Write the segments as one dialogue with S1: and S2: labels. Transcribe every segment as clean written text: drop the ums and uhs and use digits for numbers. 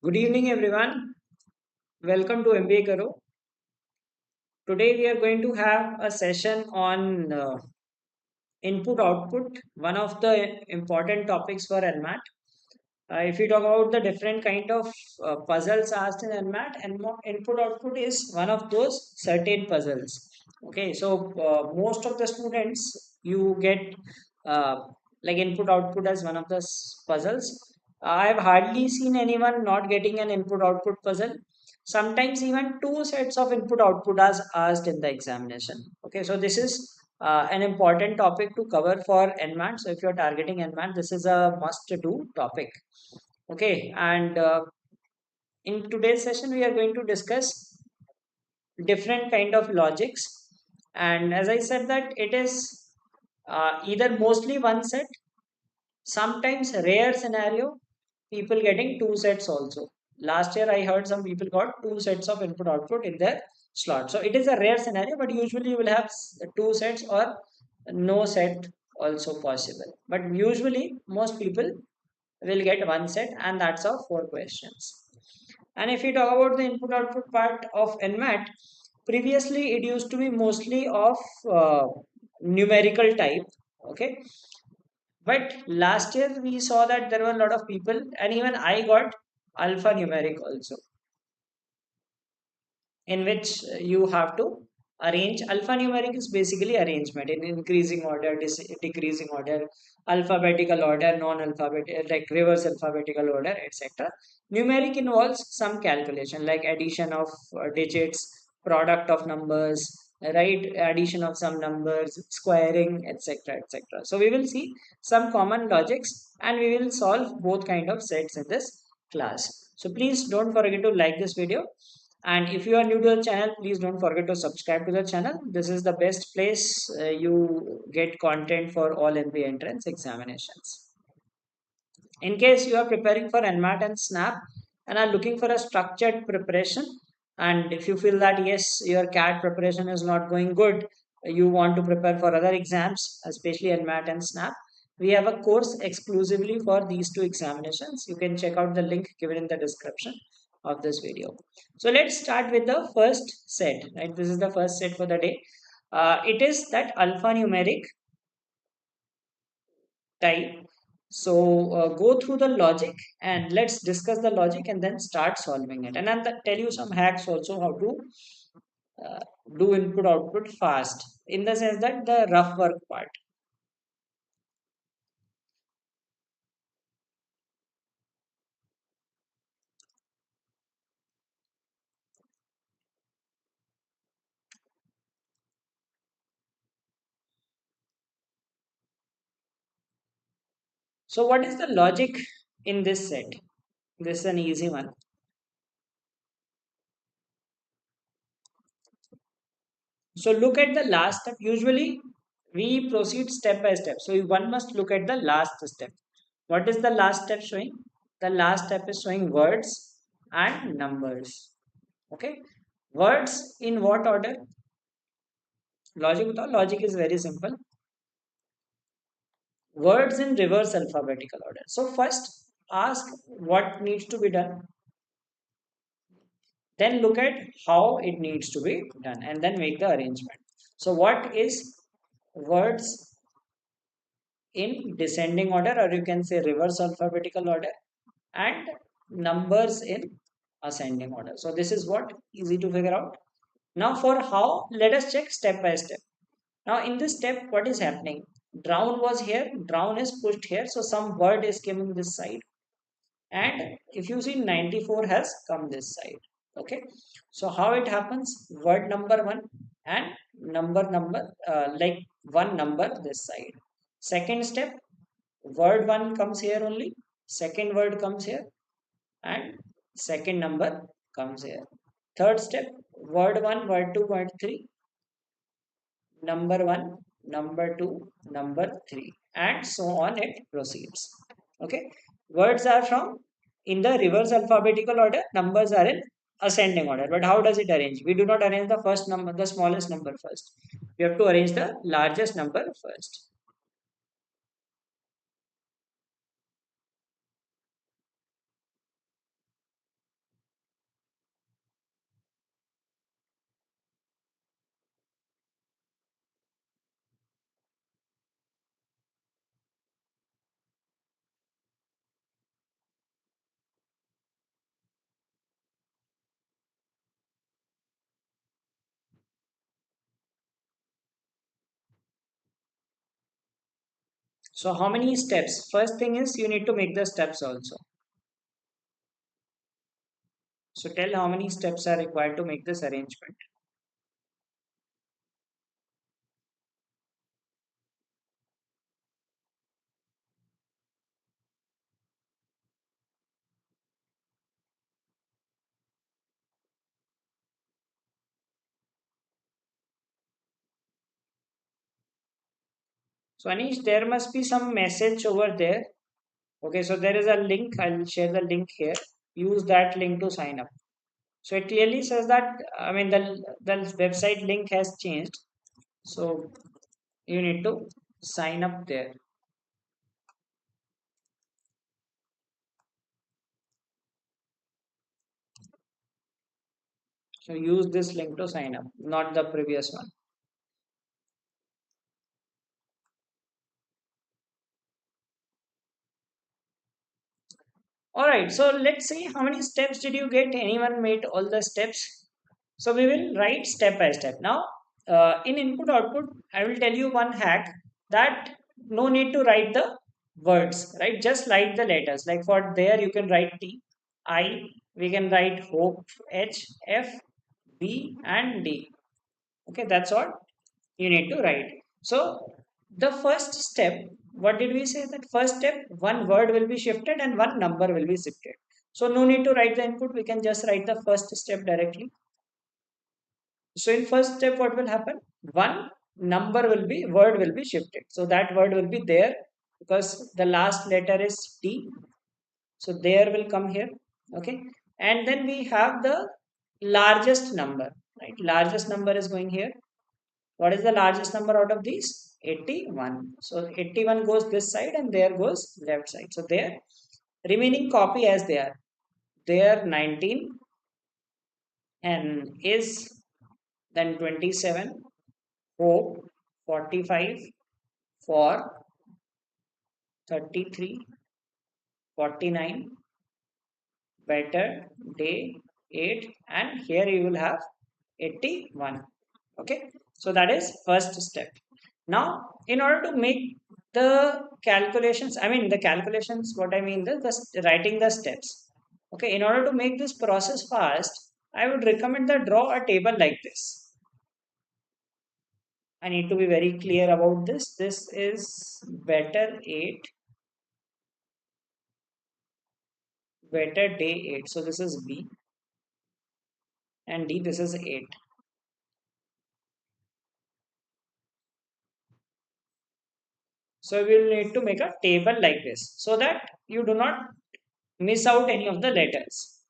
S1: Good evening, everyone. Welcome to MBA Karo. Today, we are going to have a session on input output, one of the important topics for NMAT. If we talk about the different kind of puzzles asked in NMAT, and input output is one of those certain puzzles. Okay, so most of the students you get uh, like input output as one of the puzzles. I have hardly seen anyone not getting an input output puzzle. Sometimes even two sets of input output as asked in the examination. Okay, so this is an important topic to cover for NMAT. So if you're targeting NMAT, this is a must do topic. Okay, and in today's session, we are going to discuss different kind of logics. And as I said that it is either mostly one set, sometimes rare scenario, people getting two sets also. Last year, I heard some people got two sets of input output in their slot. So it is a rare scenario, but usually you will have two sets or no set also possible. But usually, most people will get one set, and that's of four questions. And if we talk about the input output part of NMAT, previously it used to be mostly of numerical type. Okay, but last year we saw that there were a lot of people, and even I got alphanumeric also, in which you have to arrange. Alphanumeric is basically arrangement in increasing order, decreasing order, alphabetical order, non-alphabetical, like reverse alphabetical order, etc. Numeric involves some calculation like addition of digits, product of numbers, right? Addition of some numbers, squaring, etc., etc. So we will see some common logics, and we will solve both kind of sets in this class. So please don't forget to like this video, and if you are new to the channel, please don't forget to subscribe to the channel. This is the best place you get content for all MBA entrance examinations. In case you are preparing for NMAT and SNAP and are looking for a structured preparation, and if you feel that yes, your CAT preparation is not going good, you want to prepare for other exams, especially NMAT and SNAP, we have a course exclusively for these two examinations. You can check out the link given in the description of this video. So let's start with the first set. Right, this is the first set for the day. It is that alphanumeric type. So go through the logic and let's discuss the logic and then start solving it. And I'll tell you some hacks also how to uh, do input output fast, in the sense that the rough work part. So what is the logic in this set? This is an easy one. So look at the last step. Usually we proceed step by step. So one must look at the last step. What is the last step showing? The last step is showing words and numbers. Okay. Words in what order? Logic is very simple. Words in reverse alphabetical order. So first ask what needs to be done. Then look at how it needs to be done and then make the arrangement. So what is words in descending order, or you can say reverse alphabetical order, and numbers in ascending order. So this is what easy to figure out. Now for how, let us check step by step. Now in this step, what is happening? Drown was here, drown is pushed here, so some word is coming this side. And if you see 94 has come this side. Okay. So how it happens? Word number one and number like one number this side. Second step, word one comes here only. Second word comes here and second number comes here. Third step, word one, word two, word three, number one, number two, number three, and so on it proceeds. Okay, words are from in the reverse alphabetical order, numbers are in ascending order. But how does it arrange? We do not arrange the first number, the smallest number first. We have to arrange the largest number first. So how many steps? First thing is you need to make the steps also. So tell how many steps are required to make this arrangement. So Anish, there must be some message over there. Okay, so there is a link. I'll share the link here. Use that link to sign up. So it clearly says that, I mean, the website link has changed. So you need to sign up there. So use this link to sign up, not the previous one. All right, so let's see how many steps did you get? Anyone made all the steps? So we will write step by step. Now, in input output, I will tell you one hack that no need to write the words, right? Just write the letters. Like for there, you can write T, I, we can write hope, H, F, B, and D. Okay, that's all you need to write. So the first step, what did we say? That first step, one word will be shifted and one number will be shifted. So no need to write the input, we can just write the first step directly. So in first step, what will happen? One number will be, word will be shifted. So that word will be there because the last letter is T. So there will come here. Okay. And then we have the largest number, right? Largest number is going here. What is the largest number out of these? 81. So 81 goes this side and there goes left side. So there, remaining copy as they are. There 19 and is, then 27, hope 45, for 33, 49, better, day 8, and here you will have 81. Okay, so that is first step. Now in order to make the calculations, I mean the calculations, what I mean the writing the steps. Okay, in order to make this process fast, I would recommend that draw a table like this. I need to be very clear about this. This is better 8, better day 8. So this is B, and D, this is 8. So we will need to make a table like this so that you do not miss out any of the letters.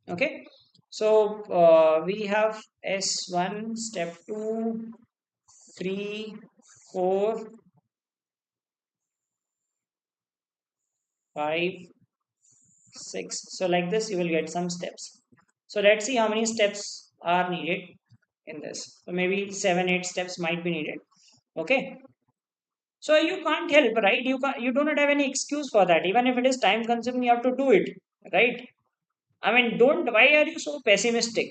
S1: Okay. So we have S1, step 2, 3, 4, 5, 6. So like this, you will get some steps. So let's see how many steps are needed in this. So maybe 7, 8 steps might be needed. Okay. So you can't help, right? You do not have any excuse for that. Even if it is time consuming, you have to do it, right? I mean, don't. Why are you so pessimistic?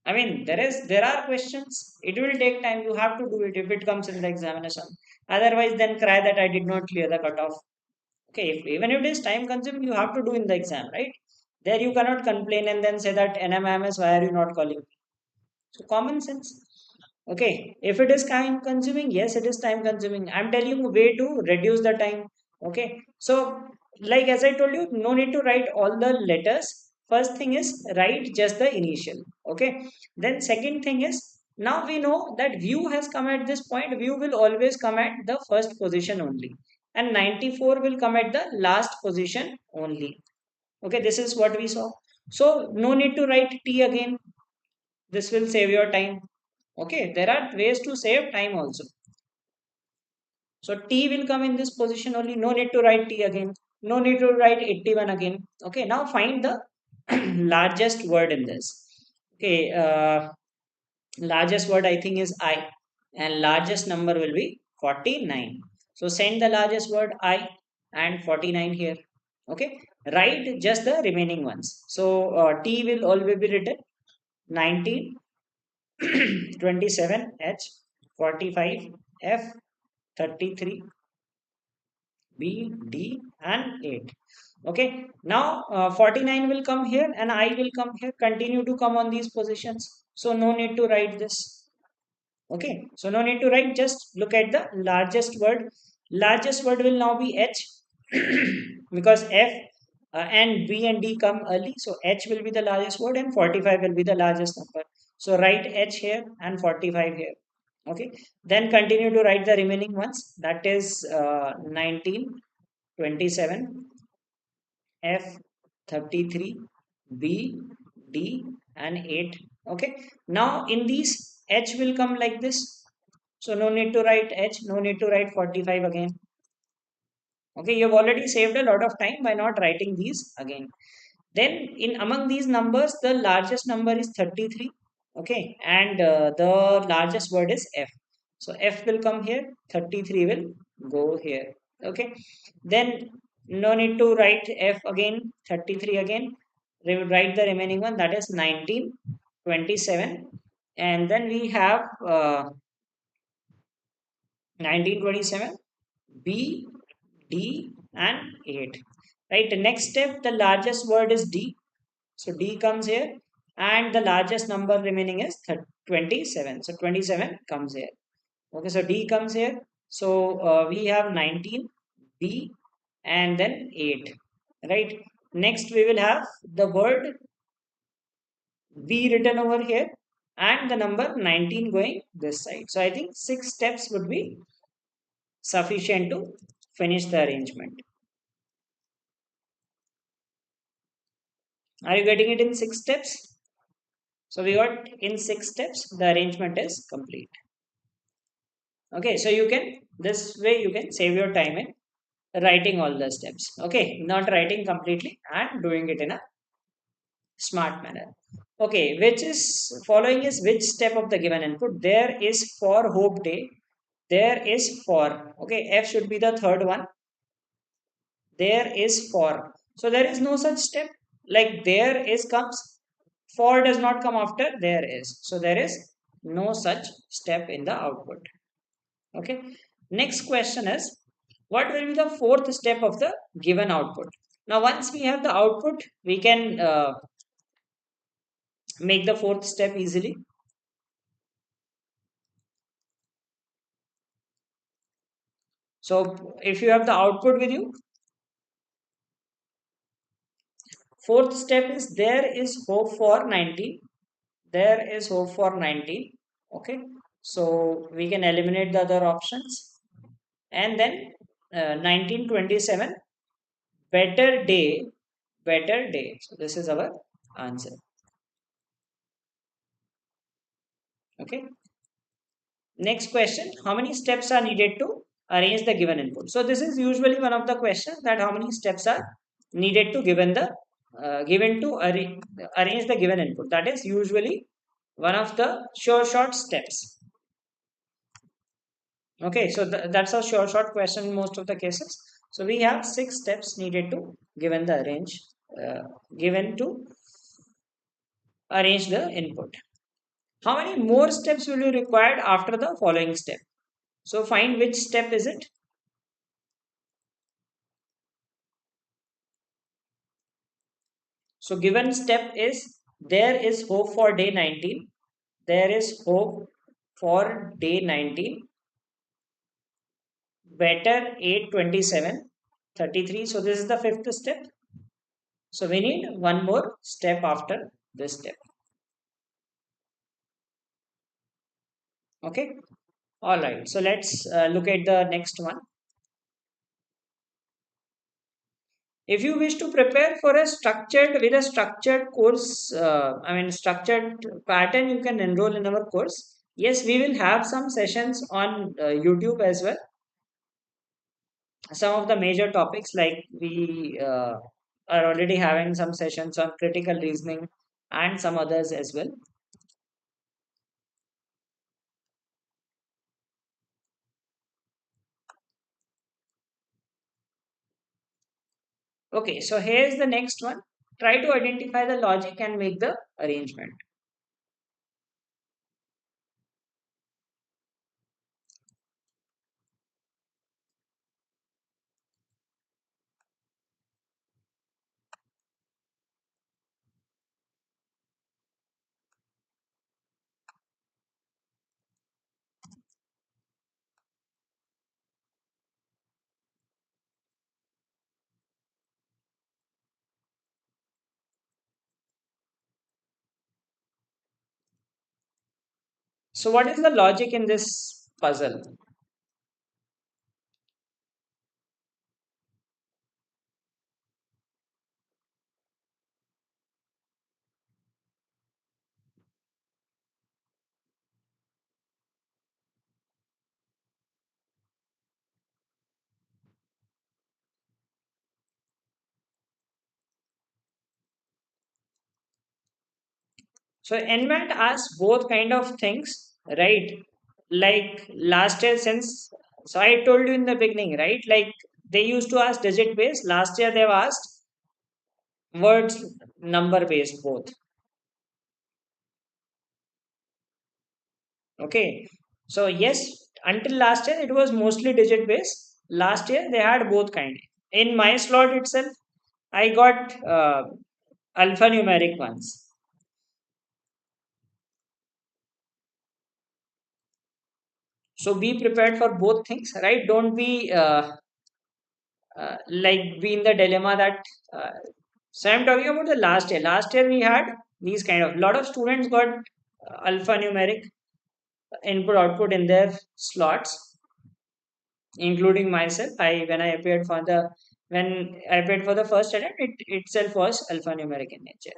S1: I mean, there are questions. It will take time. You have to do it if it comes in the examination. Otherwise, then cry that I did not clear the cutoff. Okay, even if it is time consuming, you have to do in the exam, right? There you cannot complain and then say that NMAMS, why are you not calling? So common sense. Okay, if it is time consuming, yes, it is time consuming. I'm telling you way to reduce the time. Okay, so like as I told you, no need to write all the letters. First thing is write just the initial. Okay, then second thing is now we know that view has come at this point. View will always come at the first position only, and 94 will come at the last position only. Okay, this is what we saw. So no need to write T again. This will save your time. Okay, there are ways to save time also. So T will come in this position only. No need to write T again. No need to write 81 again. Okay, now find the largest word in this. Okay, largest word I think is I, and largest number will be 49. So send the largest word I and 49 here. Okay, write just the remaining ones. So T will always be written 19, 27 H, 45 F, 33, B, D, and 8. Okay, now 49 will come here and I will come here, continue to come on these positions. So no need to write this. Okay, so no need to write, just look at the largest word. Largest word will now be H because F and B and D come early. So H will be the largest word and 45 will be the largest number. So write H here and 45 here. Okay, then continue to write the remaining ones. That is 19, 27, F 33, B, D, and 8. Okay, now in these H will come like this. So no need to write H, no need to write 45 again. Okay, you've already saved a lot of time by not writing these again. Then in among these numbers, the largest number is 33. Okay, and the largest word is F. So F will come here, 33 will go here. Okay, then no need to write F again, 33 again. We will write the remaining one, that is 19, 27, and then we have 1927, B, D, and 8. Right, the next step, the largest word is D. So D comes here, and the largest number remaining is 27. So 27 comes here. Okay, so D comes here. So we have 19, B, and then 8. Right. Next, we will have the word B written over here, and the number 19 going this side. So I think 6 steps would be sufficient to finish the arrangement. Are you getting it in 6 steps? So we got in 6 steps, the arrangement is complete. Okay, so you can, this way you can save your time in writing all the steps. Okay, not writing completely and doing it in a smart manner. Okay, which is following is which step of the given input? There is for hope day. There is for. Okay, F should be the third one. There is for. So there is no such step. Like there is comes. For does not come after there is. So there is no such step in the output. Okay. Next question is, what will be the fourth step of the given output? Now, once we have the output, we can make the fourth step easily. So, if you have the output with you, fourth step is there is hope for 19. There is hope for 19. Okay. So, we can eliminate the other options. And then 1927, better day, better day. So, this is our answer. Okay. Next question, how many steps are needed to arrange the given input? So this is usually one of the questions, that how many steps are needed to given to arrange the given input. That is usually one of the sure short steps. Okay, so that's a sure short question in most of the cases. So we have 6 steps needed to uh, given to arrange the input. How many more steps will be required after the following step? So find which step is it. So given step is, there is hope for day 19. There is hope for day 19. Better 827, 33. So this is the fifth step. So we need one more step after this step. Okay. All right. So let's look at the next one. If you wish to prepare for a structured course, structured pattern, you can enroll in our course. Yes, we will have some sessions on YouTube as well. Some of the major topics, like we are already having some sessions on critical reasoning and some others as well. Okay, so here's the next one. Try to identify the logic and make the arrangement. So what is the logic in this puzzle? So NMAT asks both kind of things, right? Like last year, since so I told you in the beginning, right? Like they used to ask digit based. Last year they've asked words number based both. Okay. So yes, until last year it was mostly digit based. Last year they had both kind. In my slot itself, I got alphanumeric ones. So be prepared for both things, right? Don't be like be in the dilemma that. Uh, so I'm talking about the last year. Last year we had these kind of lot of students got alphanumeric input output in their slots, including myself. I appeared for the when I appeared for the first attempt, it itself was alphanumeric in nature.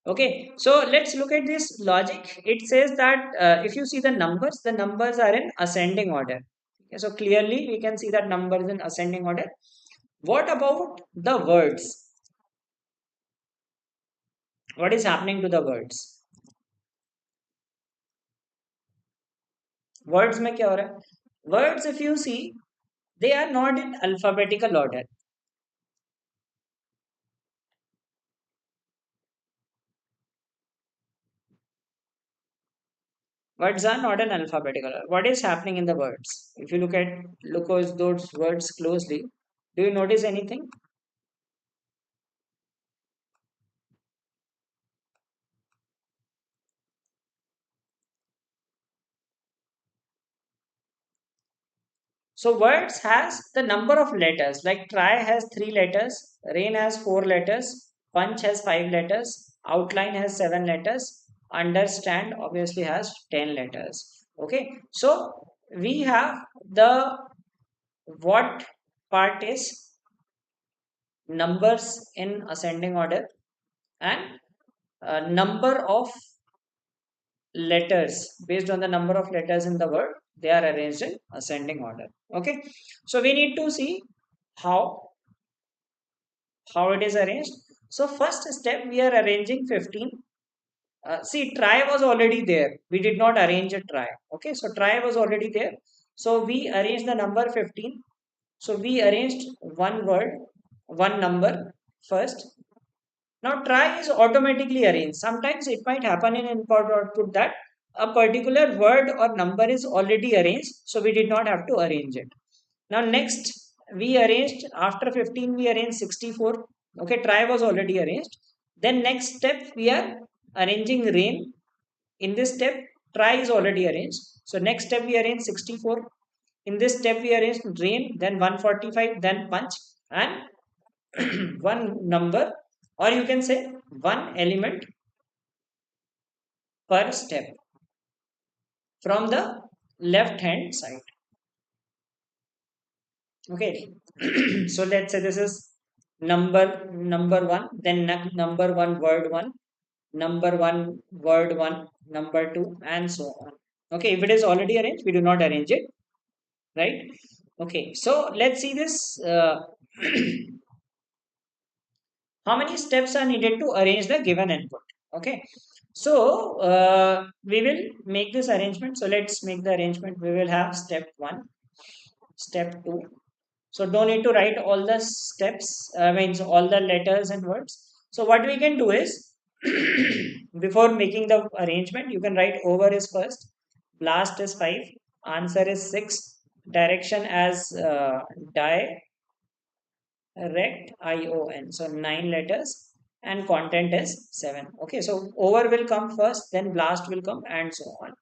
S1: Okay, so let's look at this logic. It says that if you see the numbers are in ascending order. Okay, so clearly we can see that numbers in ascending order. What about the words? What is happening to the words? Words में क्या हो रहा है? Words, if you see, they are not in alphabetical order. Words are not in alphabetical order. What is happening in the words? If you look at those words closely, do you notice anything? So words has the number of letters. Like try has 3 letters, rain has 4 letters, punch has 5 letters, outline has 7 letters, understand obviously has 10 letters. Okay, so we have the what part is numbers in ascending order and number of letters based on the number of letters in the word they are arranged in ascending order. Okay, so we need to see how it is arranged. So first step we are arranging 15. See, try was already there, we did not arrange a try. Okay, so try was already there, so we arranged the number 15. So we arranged one word, one number first. Now try is automatically arranged. Sometimes it might happen in input output that a particular word or number is already arranged, so we did not have to arrange it. Now next we arranged after 15 we arranged 64. Okay, try was already arranged. Then next step we are arranging rain. In this step try is already arranged. So next step we arrange 64. In this step we arrange rain, then 145, then punch, and one number, or you can say one element per step from the left hand side. Okay, so let's say this is number one, then number one word one, number one word one, number two, and so on. Okay, if it is already arranged we do not arrange it, right? Okay, so let's see this. How many steps are needed to arrange the given input? Okay, so we will make this arrangement. So let's make the arrangement. We will have step 1, step 2. So don't need to write all the steps, means all the letters and words. So what we can do is before making the arrangement you can write over is first, blast is 5, answer is 6, direction as rect ion, so 9 letters, and content is 7. Okay, so over will come first, then blast will come, and so on.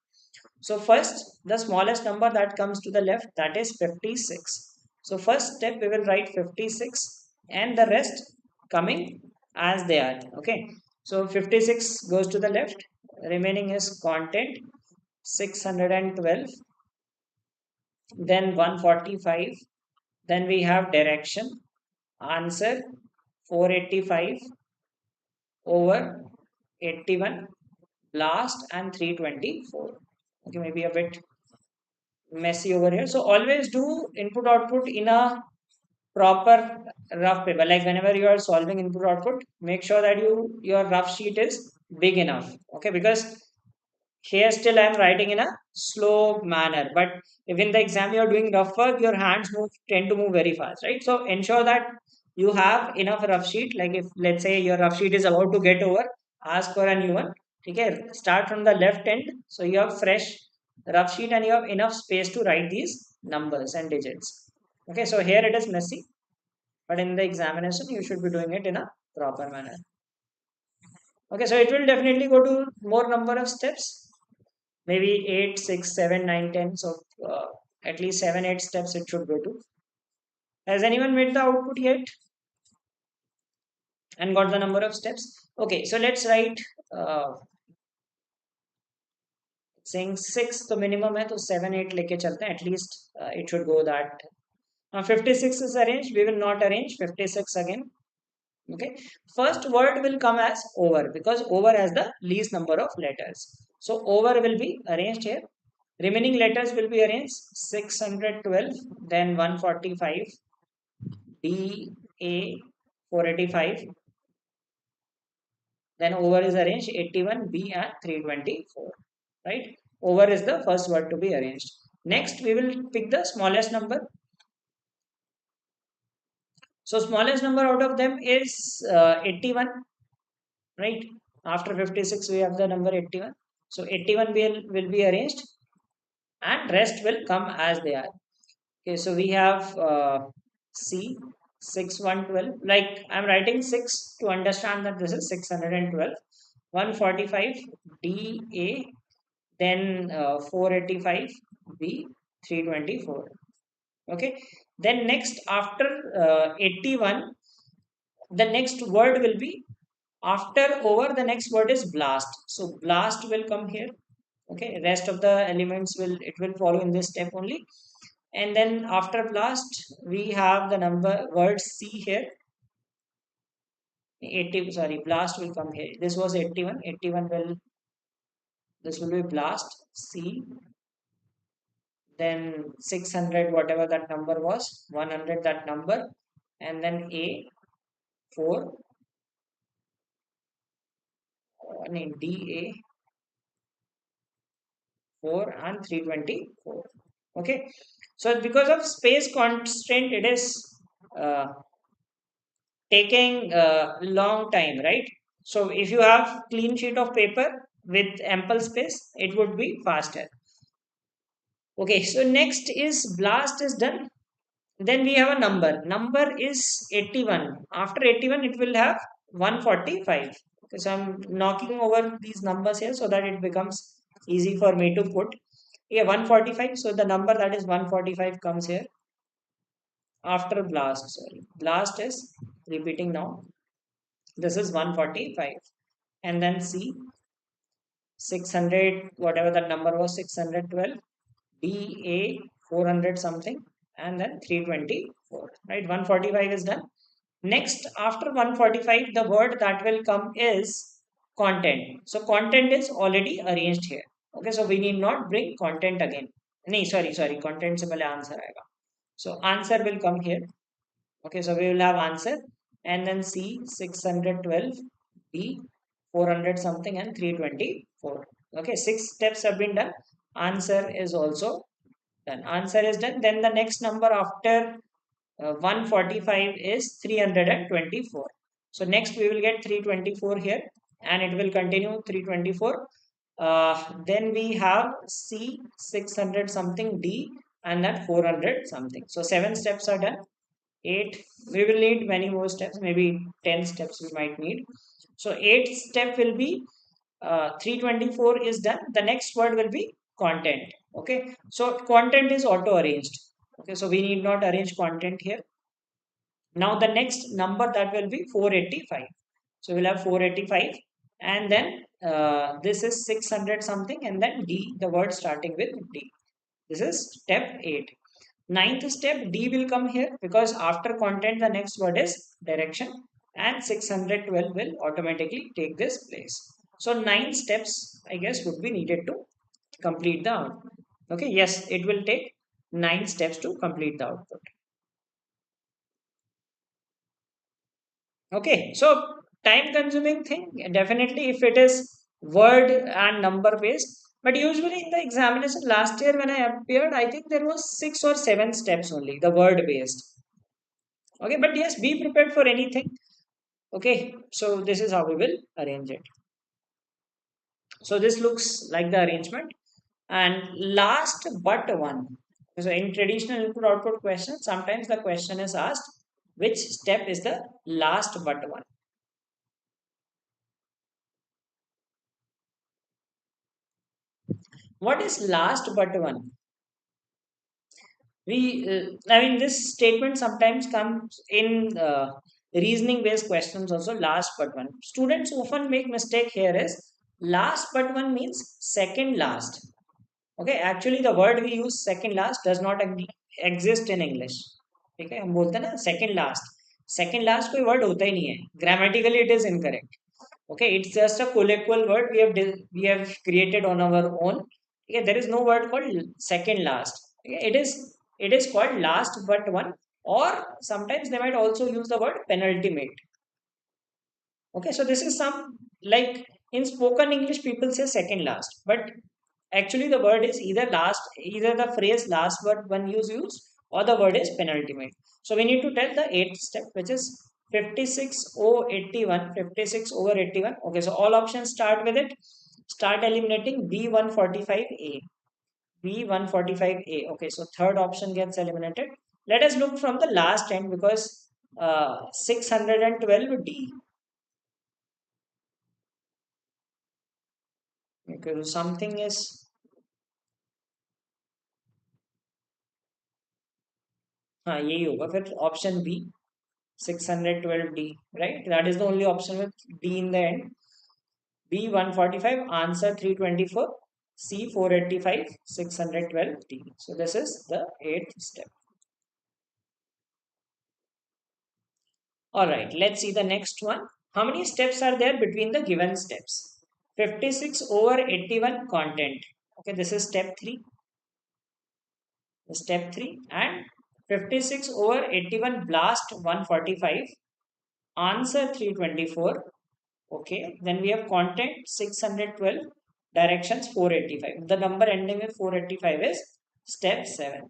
S1: So first the smallest number that comes to the left, that is 56. So first step we will write 56 and the rest coming as they are. Okay, so 56 goes to the left, remaining is content, 612, then 145, then we have direction, answer 485 over 81, blast and 324. Okay, maybe a bit messy over here. So always do input output in a proper rough paper. Like whenever you are solving input output, make sure that your rough sheet is big enough. Okay, because here still I'm writing in a slow manner, but if in the exam you're doing rough work, your hands tend to move very fast, right? So ensure that you have enough rough sheet. Like if let's say your rough sheet is about to get over, ask for a new one. Okay, start from the left end, so you have fresh rough sheet and you have enough space to write these numbers and digits. Okay, so here it is messy, but in the examination you should be doing it in a proper manner. Okay, so it will definitely go to more number of steps, maybe 8, 6, 7, 9, 10. So at least 7, 8 steps it should go to. Has anyone made the output yet and got the number of steps? Okay, so let's write saying 6 तो minimum है, तो 7, 8 लेके चलते हैं. At least it should go that. Now 56 is arranged. We will not arrange 56 again. Okay, first word will come as over because over has the least number of letters. So over will be arranged here. Remaining letters will be arranged 612, then 145, D, A, 485. Then over is arranged 81, B, and 324. Right? Over is the first word to be arranged. Next, we will pick the smallest number. So smallest number out of them is 81. Right? After 56, we have the number 81. So 81 will be arranged and rest will come as they are. Okay, so we have C 6112. Like I'm writing 6 to understand that this is 612. 145 D A, then 485 B, 324. Okay, then next after 81, the next word will be after over. The next word is blast. So blast will come here. Okay, rest of the elements will follow in this step only. And then after blast we have the number word C here. 80, sorry, blast will come here. This was 81. 81 will, this will be blast C, then 600 whatever that number was, 100 that number, and then A 4, D A 4 and 324. Okay, so because of space constraint it is uh, taking a long time, right? So if you have clean sheet of paper with ample space, it would be faster. Okay, so next is blast is done. Then we have a number. Number is 81. After 81, it will have 145. Okay, so I'm knocking over these numbers here so that it becomes easy for me to put. Yeah, 145. So the number that is 145 comes here after blast. Sorry, blast is repeating now. This is 145. And then C 600, whatever that number was, 612, DA 400 something, and then 324, right? 145 is done. Next, after 145, the word that will come is content. So content is already arranged here. Okay, so we need not bring content again. No, sorry, content se pehle answer aega. So answer will come here. Okay, so we will have answer and then C 612, D 400 something, and 324. Okay, 6 steps have been done. Answer is also done. Answer is done. Then the next number after 145 is 324. So next we will get 324 here and it will continue 324. Then we have C 600 something, D, and that 400 something. So 7 steps are done. 8, we will need many more steps, maybe 10 steps we might need. So 8th step will be 324 is done. The next word will be content. Okay, so content is auto arranged. Okay, so we need not arrange content here. Now the next number that will be 485. So we'll have 485 and then this is 600 something, and then D, the word starting with D. This is step 8. Ninth step, D will come here because after content, the next word is direction, and 612 will automatically take this place. So 9 steps, I guess, would be needed to complete the output. Okay, yes, it will take 9 steps to complete the output. Okay, so time consuming thing, definitely if it is word and number based. But usually in the examination last year when I appeared, I think there was 6 or 7 steps only, the word based. Okay, but yes, be prepared for anything. Okay, so this is how we will arrange it. So this looks like the arrangement. And last but one. So in traditional input output question, sometimes the question is asked which step is the last but one. What is last but one? I mean, this statement sometimes comes in reasoning based questions also. Last but one. Students often make mistake here is last but one means second last. Okay, actually the word we use second last does not exist in English. ठीक है हम बोलते हैं ना second last कोई word होता ही नहीं है, grammatically it is incorrect. Okay, it's just a colloquial word we have created on our own. Okay, there is no word called second last. Okay, it is called last but one, or sometimes they might also use the word penultimate. Okay, so this is some, like, in spoken English, people say second last, but actually the word is either last, either the phrase last word one use, or the word is penultimate. So we need to tell the eighth step, which is 56 over 81. Okay, so all options start with it. Start eliminating B145A. B145A. Okay, so third option gets eliminated. Let us look from the last end because 612D. Okay, so something is, हाँ यही होगा फिर option B 612D, right? That is the only option with D in the end. B 145, answer 324, C 485, 612D. So this is the eighth step. All right, let's see the next one. How many steps are there between the given steps? 56 over 81 content. Okay, this is step 3. Step 3, and 56 over 81 blast 145, answer 324. Okay, then we have content 612, directions 485. The number ending with 485 is step 7.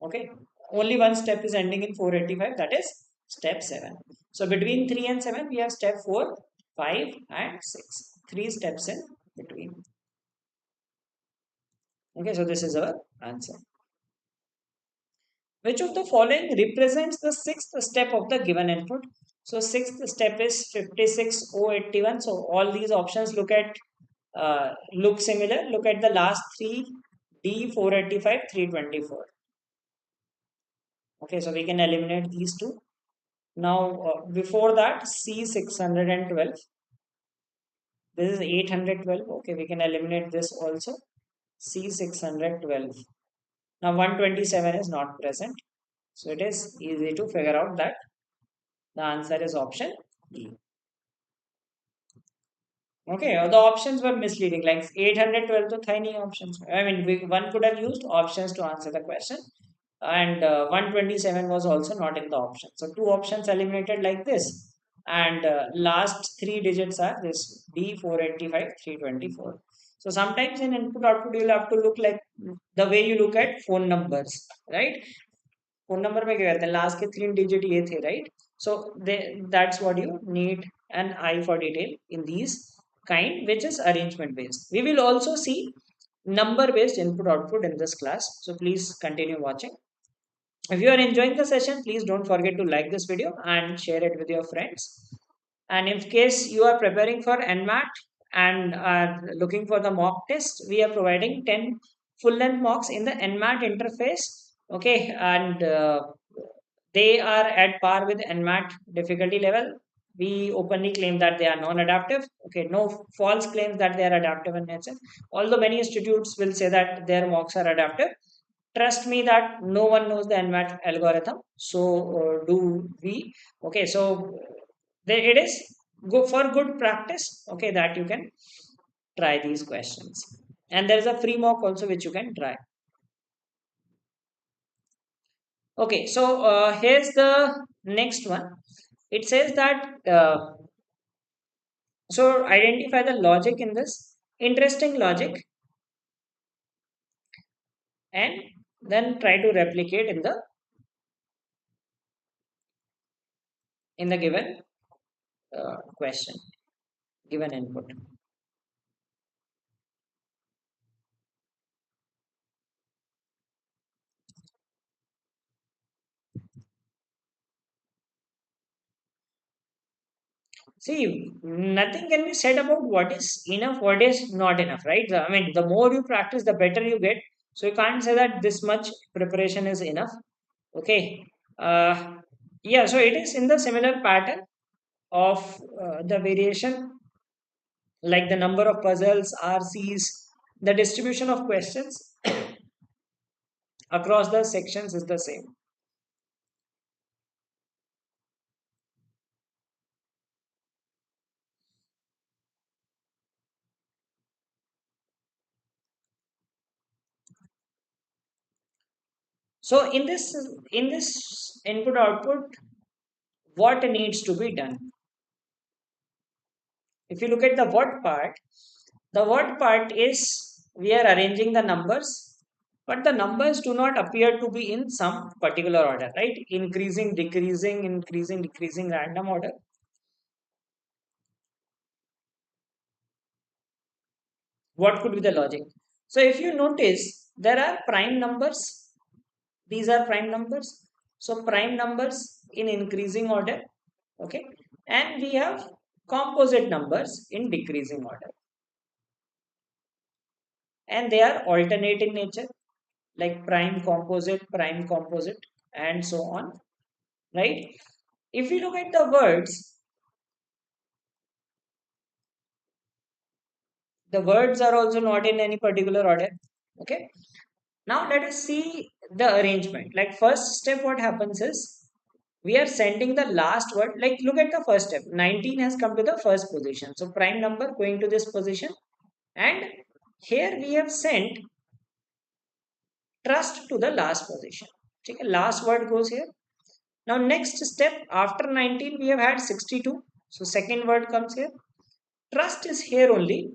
S1: Okay, only one step is ending in 485, that is step 7. So between 3 and 7, we have step 4, 5, and 6. 3 steps in between. Okay, so this is our answer. Which of the following represents the sixth step of the given input? So sixth step is 56081. So all these options look similar. Look at the last three, D 485, 324. Okay, so we can eliminate these two. Now before that, C 612. This is 812. Okay, we can eliminate this also. C 612. Now 127 is not present. So it is easy to figure out that the answer is option E. Okay, the options were misleading. Like 812 to tiny options. I mean, one could have used options to answer the question, and 127 was also not in the option. So two options eliminated like this, and last three digits are this D 485 324. So sometimes in input output you'll have to look like the way you look at phone numbers, right? Phone number में क्या कहते हैं last के 3 digit ये थे right so that's what you need an I for detail in these kind which is arrangement based. We will also see number based input output in this class, so please continue watching. If you are enjoying the session, please don't forget to like this video and share it with your friends. And in case you are preparing for NMAT and are looking for the mock test, we are providing 10 full length mocks in the NMAT interface. Okay, and they are at par with NMAT difficulty level. we openly claim that they are non-adaptive. Okay, no false claims that they are adaptive in nature. Although many institutes will say that their mocks are adaptive, trust me that no one knows the NMAT algorithm. So do we? Okay, so there it is. Go for good practice. Okay, that you can try these questions, and there is a free mock also which you can try. Okay, so here's the next one. It says that so identify the logic in this interesting logic and then try to replicate in the given question, given input. See, nothing can be said about what is enough, what is not enough, right? I mean, the more you practice, the better you get. So you can't say that this much preparation is enough. Okay. Uh, yeah, so it is in the similar pattern of the variation, like the number of puzzles, RCs, the distribution of questions across the sections is the same. So in this input output, what needs to be done? If you look at the word part is we are arranging the numbers, but the numbers do not appear to be in some particular order, right? Increasing, decreasing, random order. What could be the logic? So if you notice, there are prime numbers. These are prime numbers. So prime numbers in increasing order, okay, and we have composite numbers in decreasing order, and they are alternate in nature, like prime composite, and so on, right? If we look at the words, the words are also not in any particular order. Okay. Now let us see the arrangement. Like first step, what happens is we are sending the last word. Like look at the first step. 19 has come to the first position. So prime number going to this position. And here we have sent trust to the last position. Okay. Last word goes here. Now next step after 19 we have had 62. So second word comes here. Trust is here only.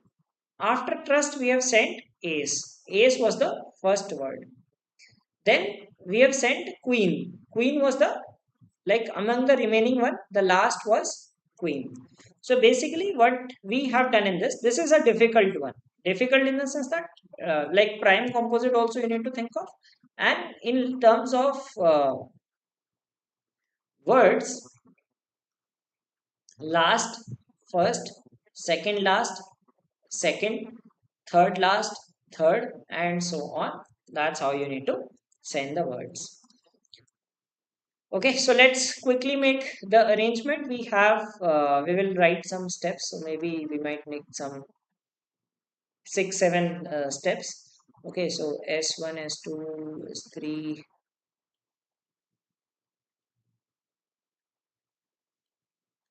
S1: After trust we have sent ace. Ace was the first word. Then we have sent queen. Queen was the, like among the remaining one, the last was queen. So basically what we have done in this is a difficult one. Difficult in the sense that like prime composite also you need to think of. And in terms of words, last, first, second last, second, third last, third, and so on. That's how you need to send the words. Okay, so let's quickly make the arrangement. We will write some steps. So maybe we might make some 6, 7 steps. Okay, so S1, S2, S3.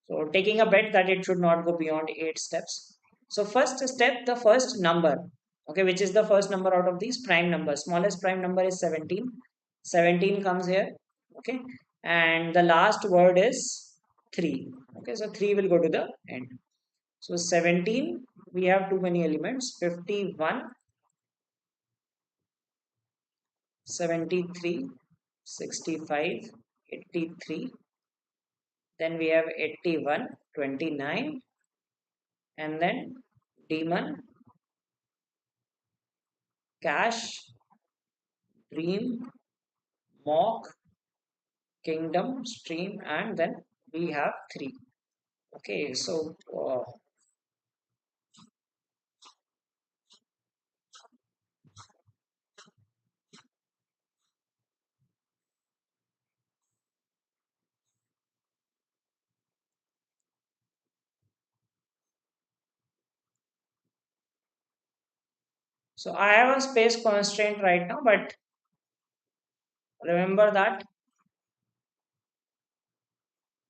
S1: So taking a bet that it should not go beyond 8 steps. So first step, the first number, okay, which is the first number out of these prime numbers. Smallest prime number is 17. 17 comes here, okay, and the last word is 3. Okay, so 3 will go to the end. So 17, we have too many elements, 51, 73, 65, 83. Then we have 81, 29, and then demon, cash, dream, mock, kingdom, stream, and then we have 3. Okay, so So I have a space constraint right now, but remember that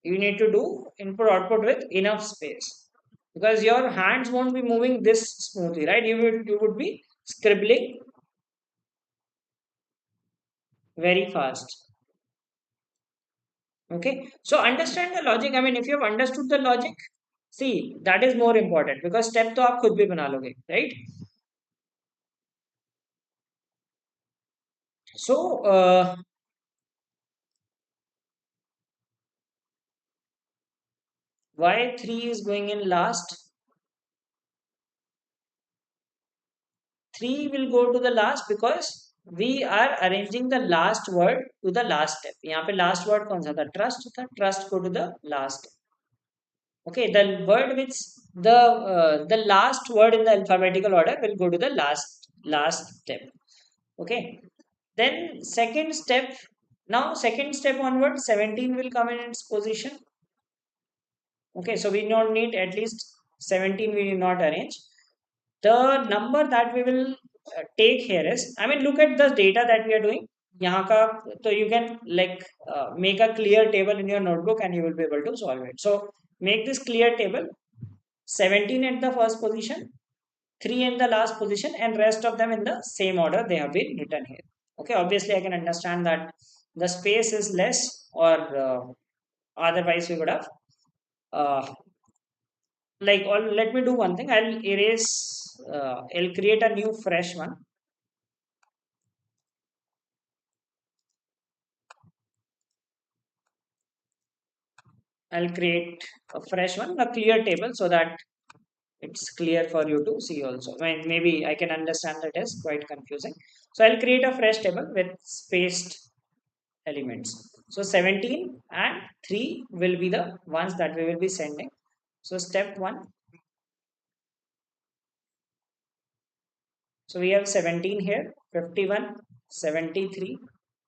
S1: you need to do input output with enough space, because your hands won't be moving this smoothly, right? You would be scribbling very fast. Okay, so understand the logic. I mean, if you have understood the logic, see, that is more important, because step तो आप खुद भी बना लोगे, right? So why 3 is going in last? 3 will go to the last because we are arranging the last word to the last step. यहाँ पे last word कौन सा था? Trust था. Trust go to the last. Okay, the word which the last word in the alphabetical order will go to the last step. Okay, then second step. Now second step onward, 17 will come in its position. Okay, so we don't need at least 17. We need not arrange. The number that we will take here is, I mean, look at the data that we are doing. यहाँ का, so you can like make a clear table in your notebook and you will be able to solve it. So make this clear table. 17 at the first position, 3 in the last position, and rest of them in the same order they have been written here. Okay, obviously I can understand that the space is less, or otherwise we would have uh, like, or let me do one thing. I'll erase, I'll create a new fresh one. I'll create a fresh one, a clear table, so that it's clear for you to see also. I mean, maybe I can understand that is quite confusing. So I'll create a fresh table with spaced elements. So 17 and 3 will be the ones that we will be sending. So step 1. So we have 17 here, 51, 73,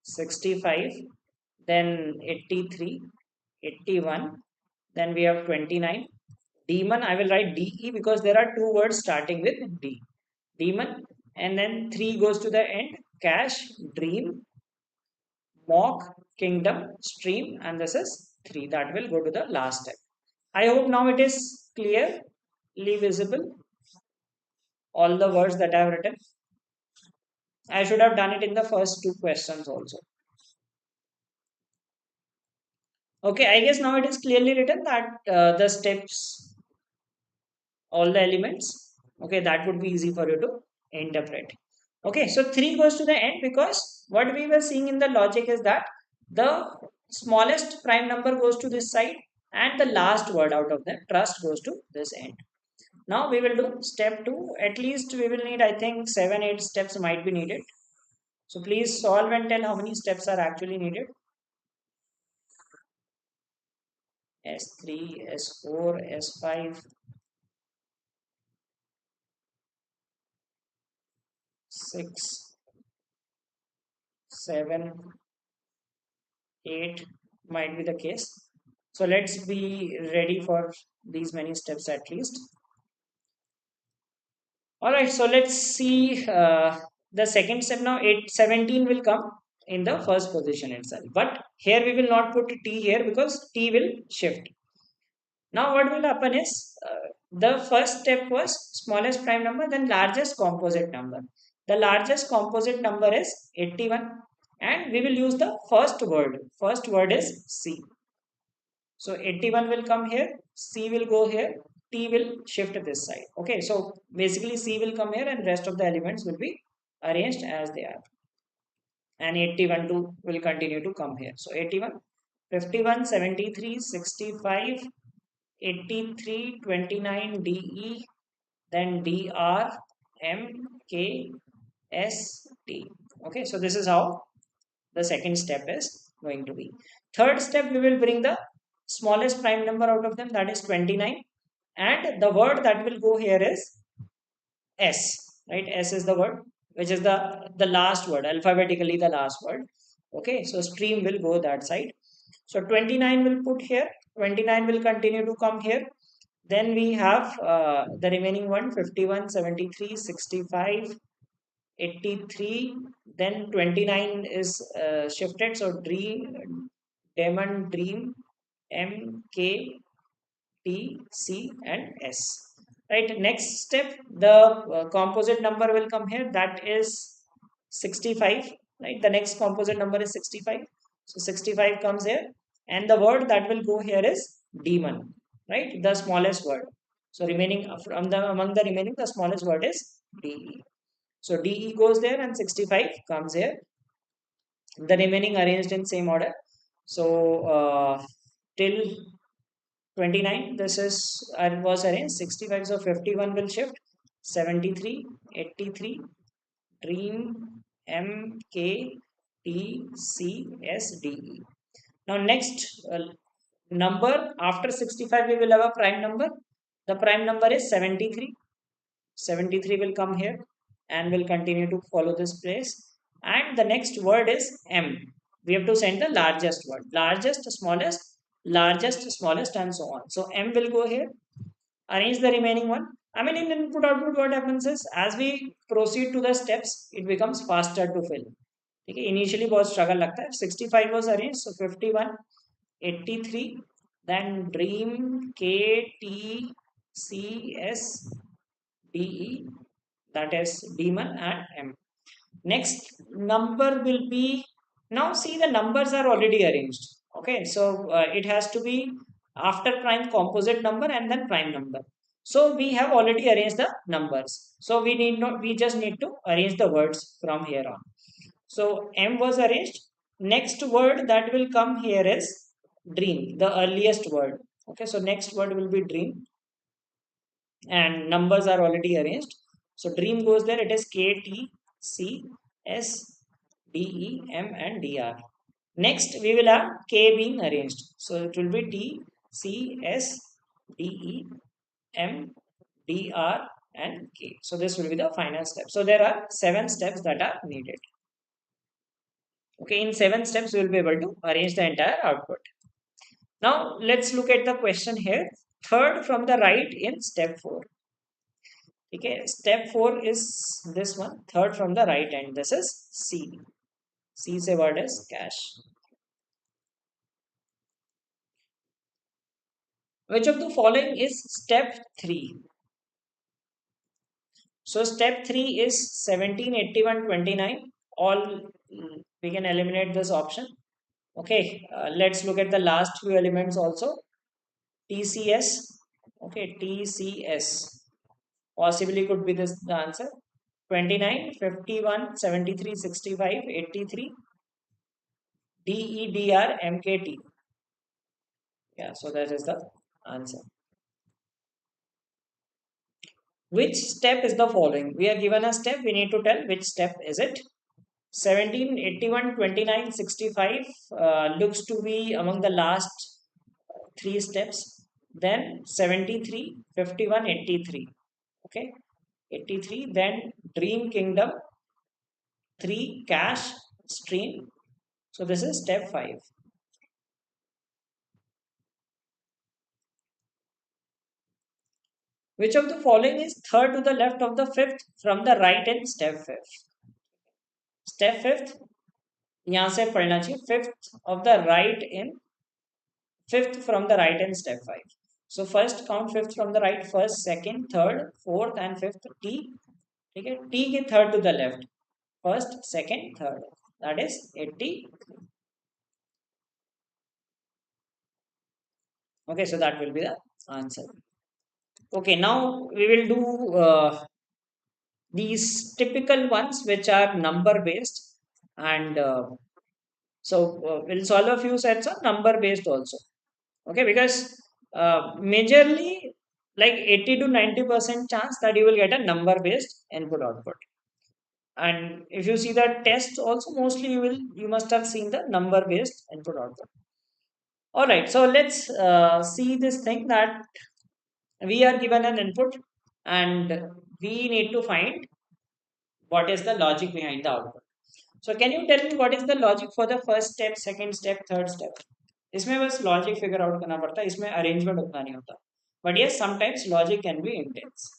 S1: 65, then 83, 81, then we have 29. Demon, I will write DE because there are two words starting with D. Demon, and then 3 goes to the end. Cash, dream, mock, kingdom, stream, and this is 3 that will go to the last step. I hope now it is clearly visible, all the words that I have written. I should have done it in the first two questions also. Okay, I guess now it is clearly written that the steps, all the elements, okay, that would be easy for you to interpret. Okay, so 3 goes to the end because what we were seeing in the logic is that the smallest prime number goes to this side and the last word out of them, trust, goes to this end. Now we will do step 2. At least we will need, I think, 7-8 steps might be needed. So please solve and tell how many steps are actually needed. S3, S4, S5, 6, 7, 8 might be the case. So let's be ready for these many steps at least. All right, so let's see the second step now. 17 will come in the first position itself. But here we will not put T here because T will shift. Now what will happen is the first step was smallest prime number, then largest composite number. The largest composite number is 81 and we will use the first word. First word is C. So 81 will come here, C will go here, T will shift this side. Okay, so basically C will come here and rest of the elements will be arranged as they are. And 81 will continue to come here. So 81, 51, 73, 65, 83, 29, DE, then DR, M, K, S, T. Okay, so this is how the second step is going to be. Third step, we will bring the smallest prime number out of them, that is 29. And the word that will go here is S, right? S is the word, which is the last word, alphabetically the last word. Okay, so stream will go that side. So 29 will put here, 29 will continue to come here. Then we have the remaining one, 51, 73, 65, 83, then 29 is shifted. So dream, demon, dream, M, K, T, C, and S. Right. Next step, the composite number will come here. That is 65. Right. The next composite number is 65. So 65 comes here, and the word that will go here is demon. Right. The smallest word. So remaining from the among the remaining, the smallest word is DE. So DE goes there, and 65 comes here. The remaining arranged in same order. So till 29, this is was arranged 65, so 51 will shift, 73, 83, dream, M, K, T, C, S, D, E. Now next number after 65 we will have a prime number. The prime number is 73. 73 will come here and will continue to follow this place. And the next word is M. We have to send the largest word. Largest, smallest, and so on. So M will go here. Arrange the remaining one. I mean, in input output, what happens is as we proceed to the steps, it becomes faster to fill. Okay, initially बहुत struggle लगता है. 65 was arranged, so 51, 83, then dream, K, T, C, S, DE, that is demon, and M. Next number will be, now see the numbers are already arranged. Okay, so it has to be after prime composite number and then prime number. So we have already arranged the numbers. So we just need to arrange the words from here on. So M was arranged. Next word that will come here is dream, the earliest word. Okay, so next word will be dream, and numbers are already arranged. So dream goes there. It is K, T, C, S, D, E, M, and D, R. Next, we will have K being arranged. So it will be T, C, S, D, E, M, D, R, and K. So this will be the final step. So there are 7 steps that are needed. Okay, in 7 steps, we will be able to arrange the entire output. Now, let's look at the question here. Third from the right in step 4. Okay, step 4 is this one, third from the right end. This is C. C say word is cash. Which of the following is step 3? So step 3 is 17, 81, 29. All we can eliminate this option. Okay, let's look at the last few elements also. TCS. Okay, TCS. Possibly could be this the answer. 29, 51, 73, 65, 83. DEDR MKT. Yeah, so that is the answer. Which step is the following? We are given a step, we need to tell which step is it. 17, 81, 29, 65 looks to be among the last 3 steps. Then 73, 51, 83. Okay, 83. Then Dream Kingdom, 3 Cash Stream. So this is step 5. Which of the following is third to the left of the fifth from the right in step 5th? Step 5th, यहाँ से पढ़ना चाहिए. Fifth of the right in, fifth from the right in step 5. So first count fifth from the right, first, second, third, fourth, and fifth. T. Okay, T के third to the left. First, second, third. That is 80. Okay, so that will be the answer. Okay, now we will do these typical ones which are number based, and so we'll solve a few sets of number based also. Okay, because majorly like 80 to 90% chance that you will get a number based input output. And if you see the test also, mostly you must have seen the number based input output. All right, so let's see this thing that we are given an input and we need to find what is the logic behind the output. So can you tell me what is the logic for the first step, second step, third step? इसमें बस logic figure out करना पड़ता है, इसमें arrangement उतना नहीं होता. But yes sometimes logic can be intense.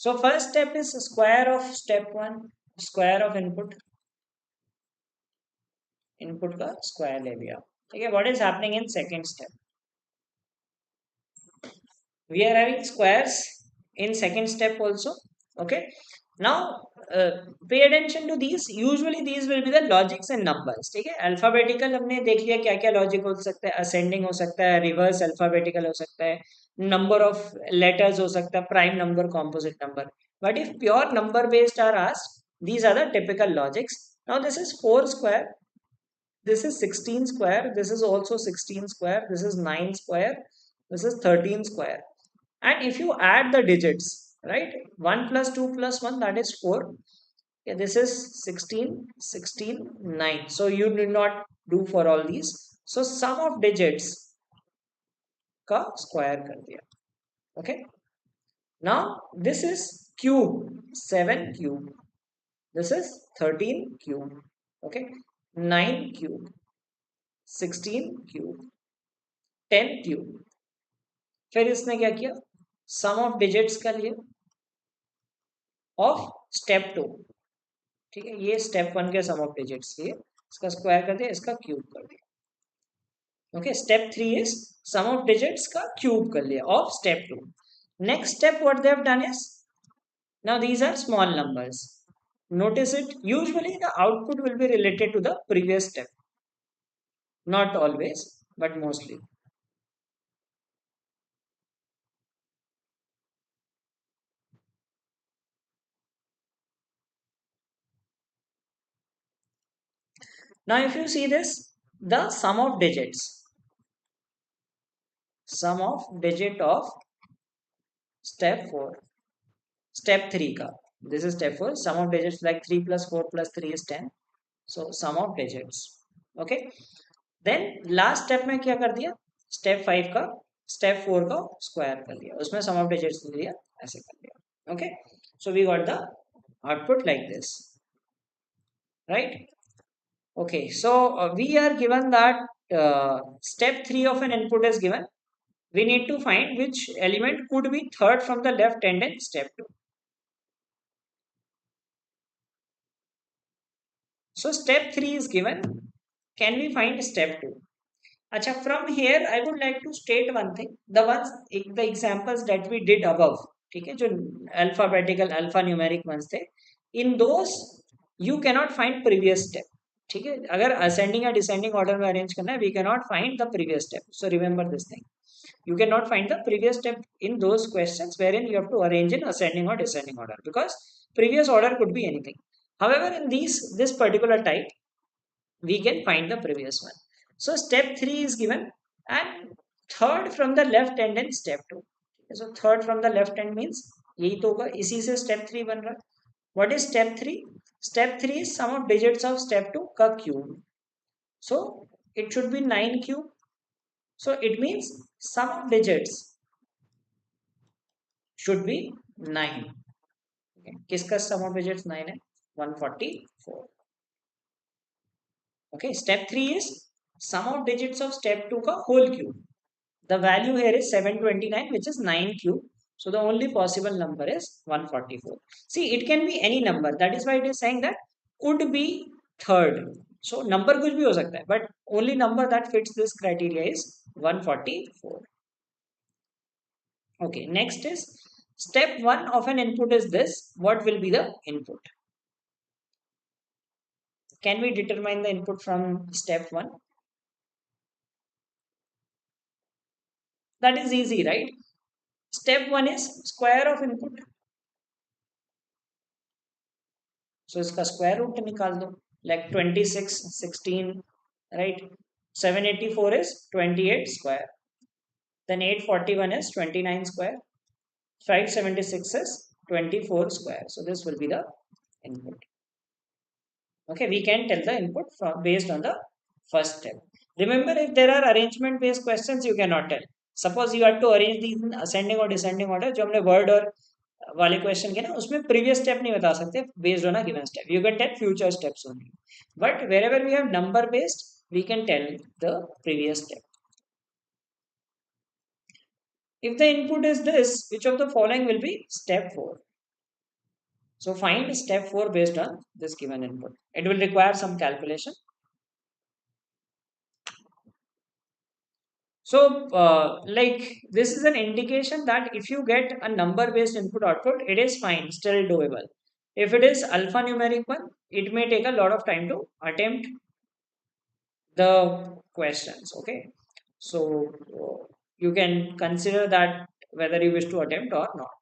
S1: So first step is square of step 1, square of input, input का स्क्वायर ले लिया. ठीक है. What is happening in second step? We are having squares in second step also. Okay. Now pay attention to these. Usually these will be the logics and numbers. ठीक है. Alphabetical हमने देख लिया क्या क्या logic हो सकता है. Ascending हो सकता है, reverse alphabetical हो सकता है, number of letters हो सकता है, prime number, composite number. But if pure number based are asked, these are the typical logics. Now this is 4 square, this is 16 square, this is also 16 square, this is 9 square, this is 13 square. And if you add the digits, right, 1 plus 2 plus 1, that is 4. Okay, this is 16, 16, 9. So you did not do for all these. So sum of digits का square कर दिया. Okay. Now this is cube, 7 cube. This is 13 cube. Okay. 9 cube, 16 cube, 10 cube. फिर इसने क्या किया, सम of digits का लिया of step 2. ठीक है, ये स्टेप 1 के सम ऑफ डिजिट्स लिए, इसका स्क्वायर कर दिया, इसका क्यूब कर दिया. Okay. Step 3 is sum of digits का क्यूब कर लिया of step 2. Next step what they have done is, now these are small numbers. Notice it, usually the output will be related to the previous step, not always but mostly. Now if you see this, the sum of digits, sum of digit of step 4, step 3 का, this is step 4, sum of digits like 3 plus 4 plus 3 is 10. So sum of digits. Okay. Then last step में क्या कर दिया, step 5 का step 4 का square कर लिया, उसमें sum of digits लिया, ऐसे कर लिया. Okay. So we got the output like this, right? Okay. So we are given that step 3 of an input is given. We need to find which element could be third from the left end in step 2. So step 3 is given. Can we find step 2? Acha, from here I would like to state one thing. The examples that we did above, okay, जो alphabetical, alphanumeric ones थे, in those you cannot find previous step. ठीक है, अगर ascending or descending order में arrange करना है, we cannot find the previous step. So remember this thing. You cannot find the previous step in those questions wherein you have to arrange in ascending or descending order, because previous order could be anything. However, in this particular type, we can find the previous one. So step 3 is given, and third from the left end in step 2. So third from the left end means यही तो होगा, इसी से step 3 बन रहा. What is step 3? Step 3 is sum of digits of step 2 का cube. So it should be 9 cube. So it means sum of digits should be 9. Okay. किसका sum of digits 9 है? 144. Okay. Step 3 is sum of digits of step 2 का whole cube. The value here is 729, which is 9 cube. So the only possible number is 144. See, it can be any number. That is why it is saying that could be third. So number कुछ भी हो सकता है, but only number that fits this criteria is 144. Okay, next is step 1 of an input is this. What will be the input? Can we determine the input from step 1? That is easy, right? Step 1 is square of input. So इसका square root निकाल दो. Like 26, 16, right? 784 is 28 square. Then 841 is 29 square. 576 is 24 square. So this will be the input. Okay, we can tell the input based on the first step. Remember, if there are arrangement based questions, you cannot tell. Suppose you have to arrange these in ascending or descending order, जो हमने word और वाले question के ना, उसमें previous step नहीं बता सकते based on a given step. You can tell future steps only. But wherever we have number based, we can tell the previous step. If the input is this, which of the following will be step 4? So find step 4 based on this given input. It will require some calculation. So, like this is an indication that if you get a number based input output, it is fine, still doable. If it is alphanumeric one, it may take a lot of time to attempt the questions. Okay, so you can consider that whether you wish to attempt or not.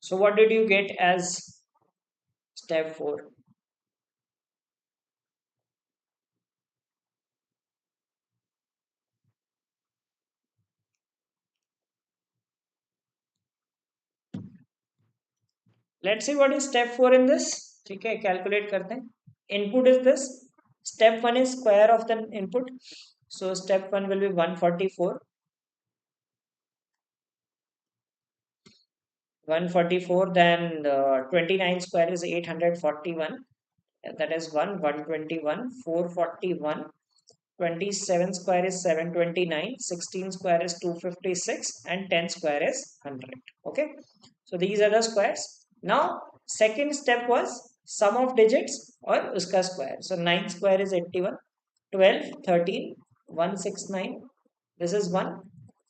S1: So, what did you get as step 4? Let's see what is step 4 in this. ठीक है, calculate करते हैं. Input is this. Step 1 is square of the input. So step 1 will be 144. 144, then 29 square is 841. That is 121, 441. 27 square is 729, 16 square is 256, and 10 square is 100. Okay, so these are the squares. Now second step was sum of digits or uska square. So 9 square is 81, 12, 13, 169. This is 1,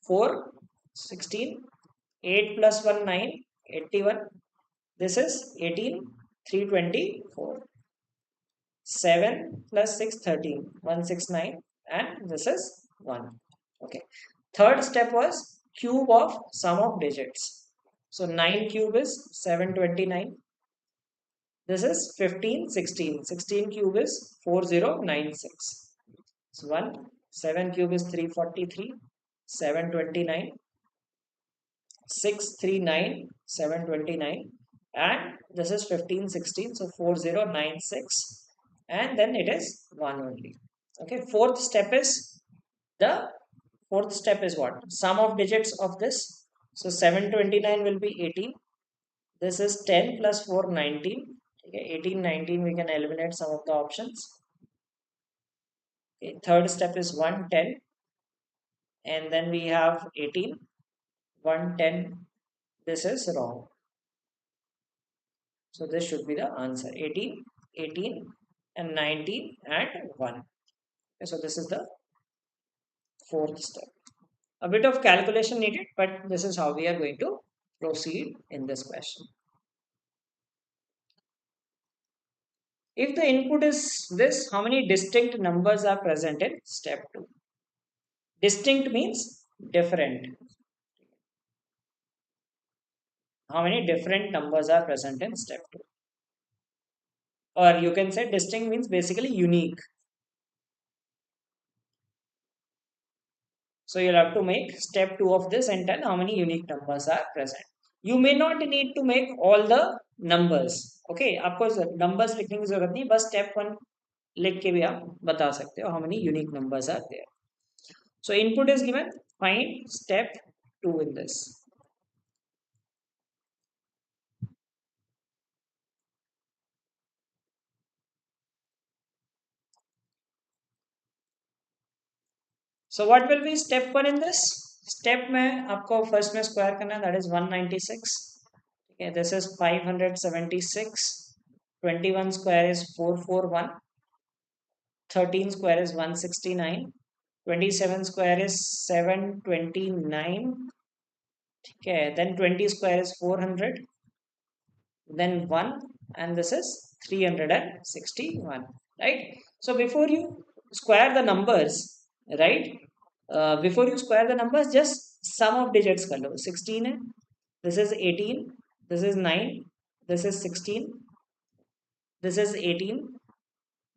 S1: 4, 16, 8 plus 1, 9, 81. This is 18, 324. 7 plus 6, 13, 169, and this is 1. Okay. Third step was cube of sum of digits. So 9 cube is 729. This is 15, 16. 16 cube is 4096. So 1. 7 cube is 343. 729. 639, 729, and this is 15, 16, so 4096, and then it is 1 only. Okay, the fourth step is what? Sum of digits of this. So 729 will be 18. This is 10 plus 4, 19. Okay, 18, 19, we can eliminate some of the options. Okay, third step is 110, and then we have 18, 110. This is wrong. So this should be the answer. 18, 18, and 19 and 1. Okay, so this is the fourth step. A bit of calculation needed, but this is how we are going to proceed in this question. If the input is this, how many distinct numbers are present in step 2? Distinct means different. How many different numbers are present in step 2? Or you can say distinct means basically unique. So you'll have to make step 2 of this and tell how many unique numbers are present. You may not need to make all the numbers. Okay, आपको numbers लिखने की जरूरत नहीं, बस step 1 लिख के भी आप बता सकते हो how many unique numbers are there. So input is given. Find step 2 in this. So what will be step 1 in this? Step में आपको first में square करना, that is 196. Okay, this is 576. 21 square is 441. 13 square is 169. 27 square is 729. Okay, then 20 square is 400. Then 1, and this is 361. Right? So before you square the numbers, right? Before you square the numbers, just sum of digits कर लो 16 है, this is 18, this is 9, this is 16, this is 18,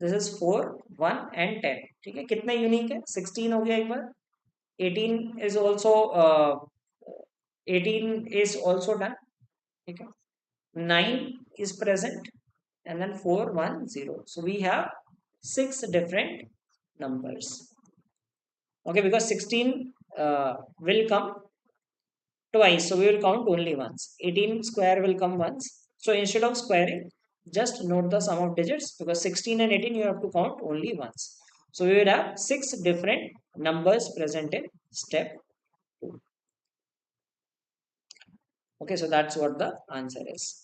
S1: this is 4, 1 and 10। ठीक है, कितने unique है? 16 हो गया एक बार, 18 is also 18 is also done. Okay. 9 is present, and then 4, 1, 0. So we have 6 different numbers. Okay, because 16 will come twice, so we will count only once. 18 square will come once. So instead of squaring, just note the sum of digits, because 16 and 18 you have to count only once. So we will have 6 different numbers present in step 2. Okay, so that's what the answer is.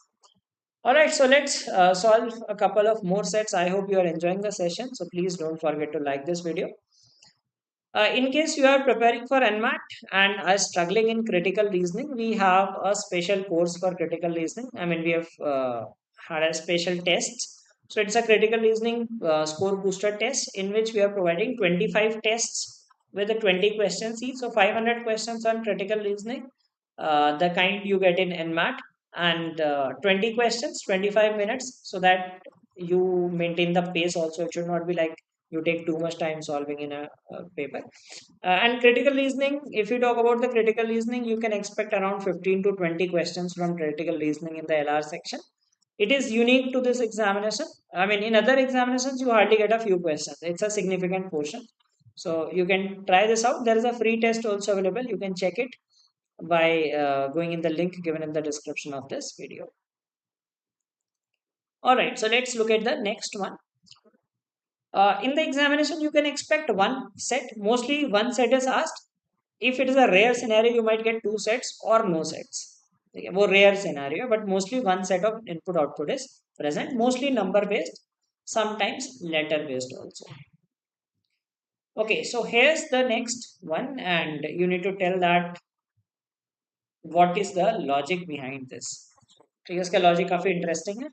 S1: All right, so let's solve a couple of more sets. I hope you are enjoying the session. So please don't forget to like this video. In case you are preparing for NMAT and are struggling in critical reasoning, we have a special course for critical reasoning. I mean, we have had a special test. So it's a critical reasoning score booster test in which we are providing 25 tests with the 20 questions each. So 500 questions on critical reasoning, the kind you get in NMAT, and 20 questions, 25 minutes, so that you maintain the pace also. It should not be like you take too much time solving in a paper. And critical reasoning, if you talk about the critical reasoning, you can expect around 15 to 20 questions from critical reasoning in the LR section. It is unique to this examination. I mean, in other examinations, you hardly get a few questions. It's a significant portion. So you can try this out. There is a free test also available. You can check it by going in the link given in the description of this video. All right, so let's look at the next one. In the examination, you can expect one set. Mostly one set is asked. If it is a rare scenario, you might get two sets or no sets. Okay, वो rare scenario, but mostly one set of input output is present. Mostly number based, sometimes letter based also. Okay, so here's the next one, and you need to tell that what is the logic behind this. ठीक है, इसका logic काफी interesting है.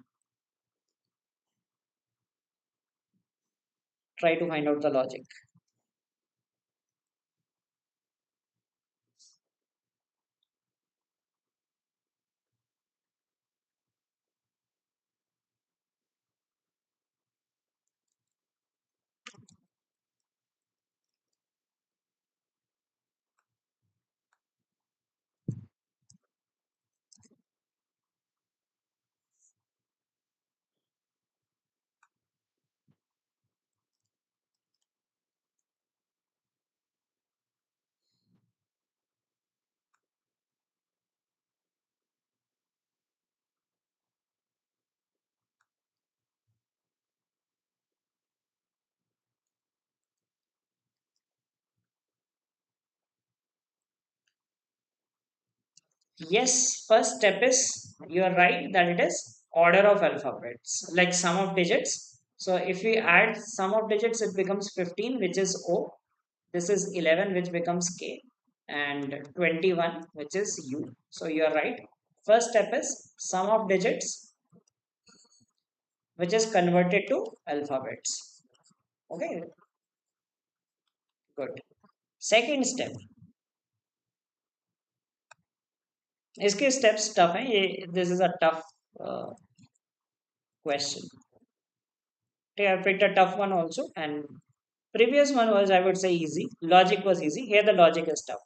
S1: Try to find out the logic. Yes, first step is, you are right that it is order of alphabets, like sum of digits. So if we add sum of digits, it becomes 15, which is O. This is 11, which becomes K, and 21, which is U. So you are right. First step is sum of digits, which is converted to alphabets. Okay, good. Second step, इसके steps tough हैं. ये this is a tough question. Okay, I picked a tough one also, and previous one was, I would say, easy. Logic was easy. Here the logic is tough.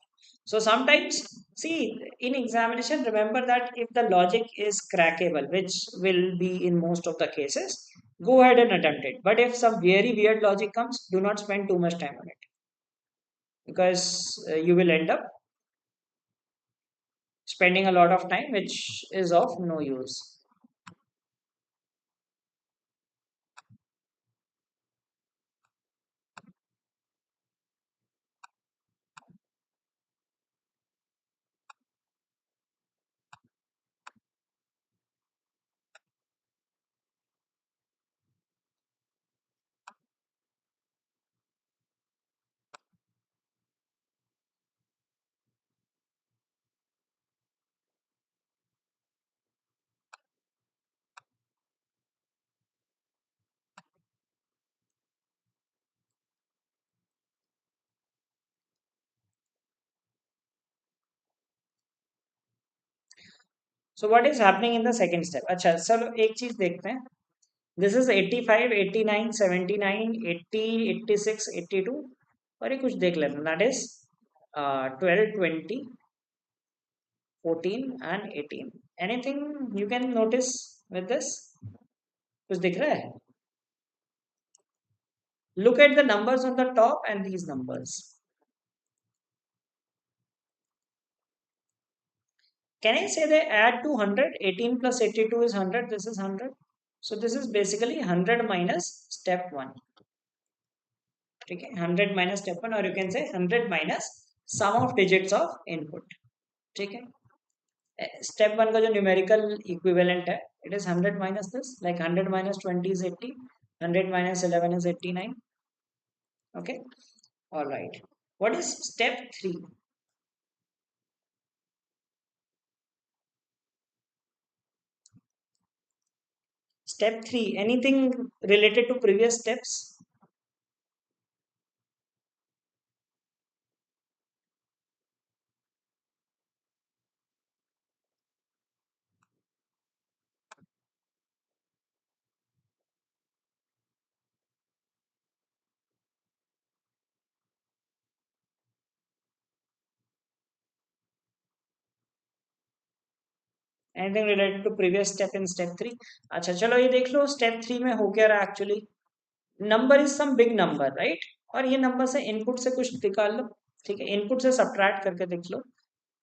S1: So sometimes, see, in examination, remember that if the logic is crackable, which will be in most of the cases, go ahead and attempt it. But if some very weird logic comes, do not spend too much time on it, because you will end up spending a lot of time, which is of no use. So what is happening in the second step? अच्छा चलो एक चीज देखते हैं. This is 85, 89, 79, 80, 86, 82. और ये कुछ देख लेते हैं. That is 12, 20, 14 and 18. Anything you can notice with this? कुछ दिख रहा है? Look at the numbers on the top and these numbers. Can I say they add to 100? 18 plus 82 is 100. This is 100. So this is basically 100 minus step 1. Okay, 100 minus step 1, or you can say 100 minus sum of digits of input. Okay. Step 1 का जो numerical equivalent है, it is 100 minus this, like 100 minus 20 is 80, 100 minus 11 is 89. Okay. All right. What is step 3? Step 3, anything related to previous steps? Anything related to previous step in step 3? अच्छा चलो ये देख लो step 3 में हो क्या रहा है actually. Number is some big number, right? और ये number से input से कुछ निकाल लो. ठीक है, input से subtract करके देख लो.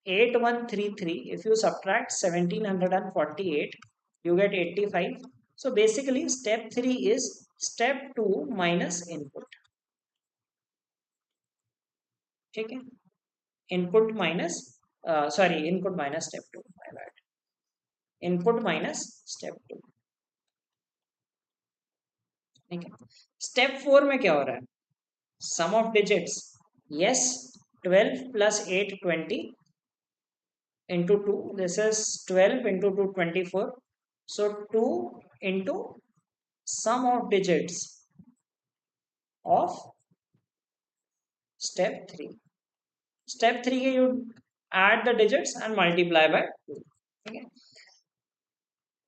S1: 8133, if you subtract 1748, you get 85. So basically step 3 is step 2 minus input. ठीक है, input minus sorry, input minus step 2, my bad. Input minus step 2. ठीक है. Step 4 में क्या हो रहा है? Sum of digits. Yes, 12 plus 8, 20 into 2. This is 12 into 2, 24. So 2 into sum of digits of step 3. Step 3 you add the digits and multiply by 2. Okay.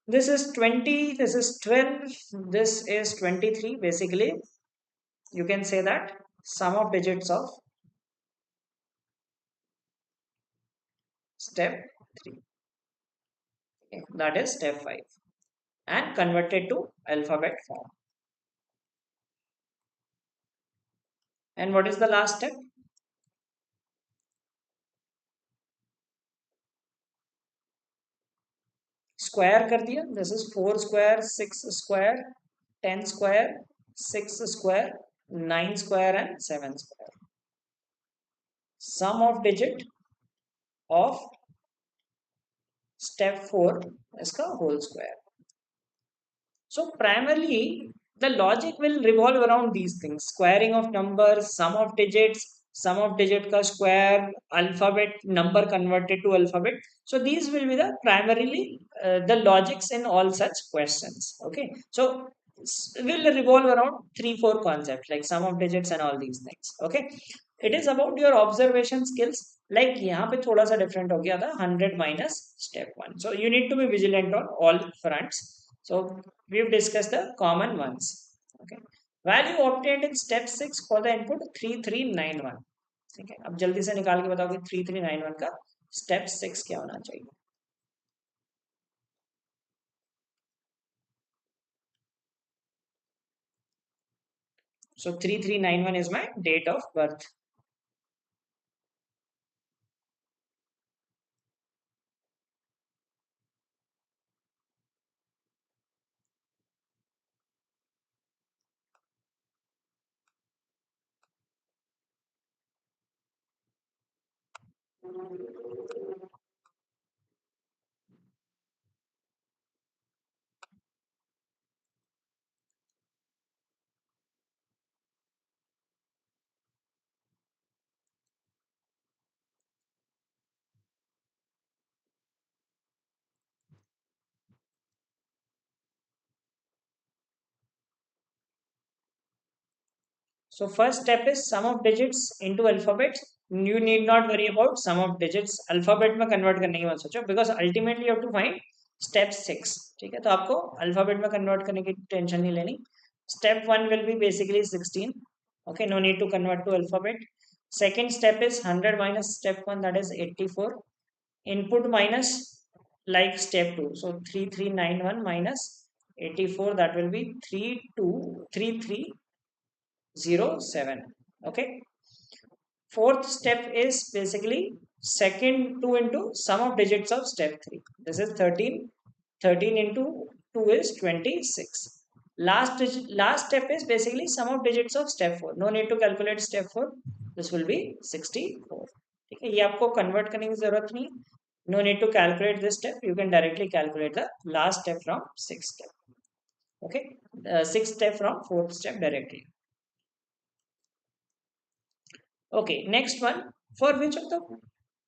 S1: This is 20, this is 12, this is 23. Basically, you can say that sum of digits of step 3. Okay. That is step 5. And converted to alphabet form. And what is the last step? Square कर दिया. This is 4 square, 6 square, 10 square, 6 square, 9 square and 7 square. Sum of digit of step 4 इसका whole square. So primarily the logic will revolve around these things: squaring of numbers, sum of digits, sum of digit ka square, alphabet number converted to alphabet. So these will be the primarily the logics in all such questions. Okay, so will revolve around 3 4 concepts like sum of digits and all these things. Okay, it is about your observation skills. Like यहाँ पे थोड़ा सा different हो गया था 100 minus step 1. So you need to be vigilant on all fronts. So we've discussed the common ones. Okay. Value obtained in step 6 for the input 3391. ठीक है, अब जल्दी से निकाल के बताओ कि 3391 का step 6 क्या होना चाहिए. So 3391 is my date of birth. So first step is sum of digits into alphabets. You need not worry about sum of digits alphabet में convert करने की मत सोचो, because ultimately you have to find step 6. ठीक है, तो आपको alphabet में convert करने की टेंशन नहीं लेनी. Step 1 will be basically 16. Okay, no need to convert to alphabet. Second step is 100 minus step 1, that is 84. Input minus like step 2. So 3391 minus 84, that will be 3307. Okay. Fourth step is basically second 2 into sum of digits of step 3. This is 13. 13 into 2 is 26. Last step is basically sum of digits of step 4. No need to calculate step 4. This will be 64. ठीक है, ये आपको convert करने की जरूरत नहीं. No need to calculate this step. You can directly calculate the last step from 6th step. Okay, 6th step from 4th step directly. Okay, next one. For which of the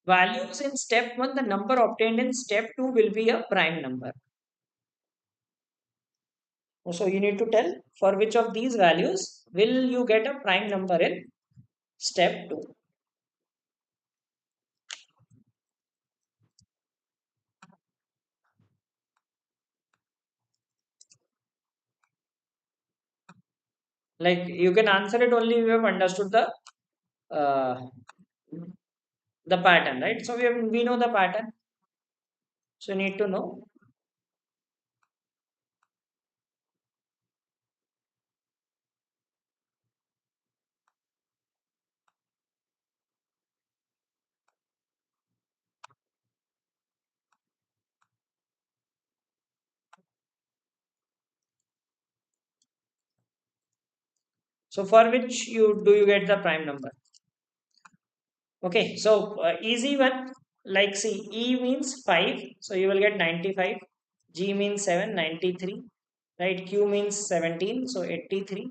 S1: values in step 1 the number obtained in step 2 will be a prime number? So you need to tell for which of these values will you get a prime number in step 2. Like you can answer it only if you have understood uh, the pattern, right? So we know the pattern. So you need to know. So for which you get the prime number? Okay, so easy one. Like see, E means 5, so you will get 95. G means 7, 93. Right, Q means 17, so 83.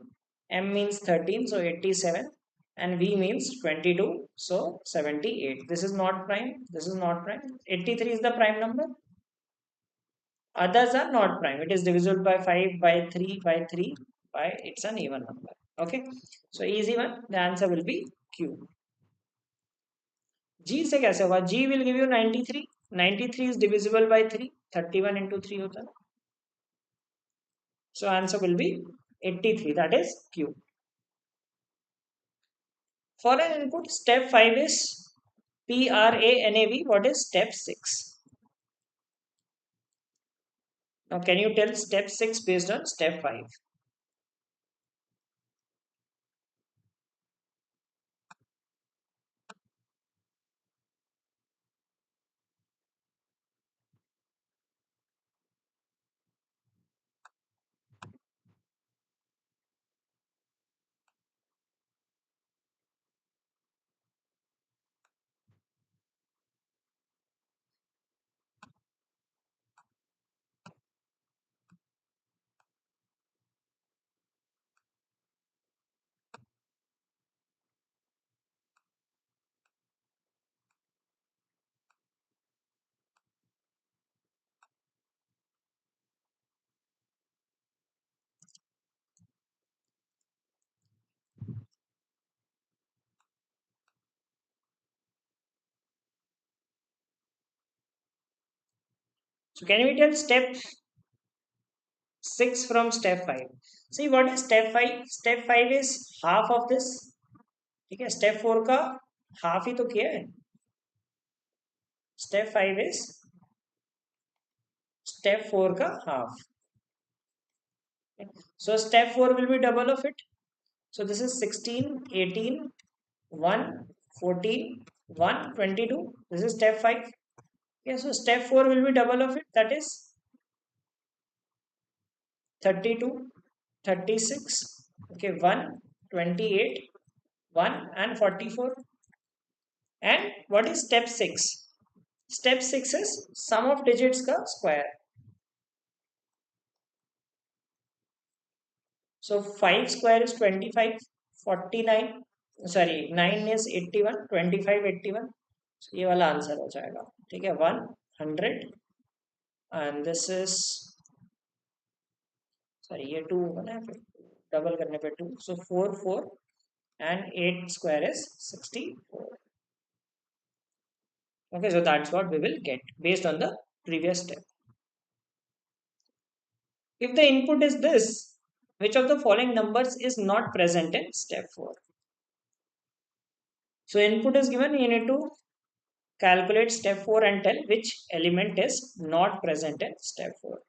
S1: M means 13, so 87. And V means 22, so 78. This is not prime. This is not prime. 83 is the prime number. Others are not prime. It is divisible by 5, by 3, by 3, by it's an even number. Okay, so easy one. The answer will be Q. G से कैसे होगा? G will give you 93. 93 is divisible by 3. 31 into 3 होता है. So answer will be 83. That is Q. For an input, step 5 is PRANAV. What is step 6? Now can you tell step 6 based on step 5? So can we tell step 6 from step 5? See what is step 5? Step 5 is half of this. Okay, step 4 का half ही तो किया है. Step 5 is step 4 का half. Okay. So step 4 will be double of it. So this is 16, 18, 1, 14, 1, 22. This is step 5. Okay, so step 4 will be double of it. That is 32, 36. Okay, 1, 28, 1 and 44. And what is step 6? Step 6 is sum of digits ka square. So 5 square is 25, 49. Sorry, 9 is 81, 25, 81. So ये वाला answer हो जाएगा. ठीक है, 100 and this is sorry ये 2 होगा ना, double करने पे 2, so 4 4 and 8 square is 64. Okay, so that's what we will get based on the previous step. If the input is this, which of the following numbers is not present in step 4? So input is given, you need to calculate step 4 and tell which element is not present in step 4.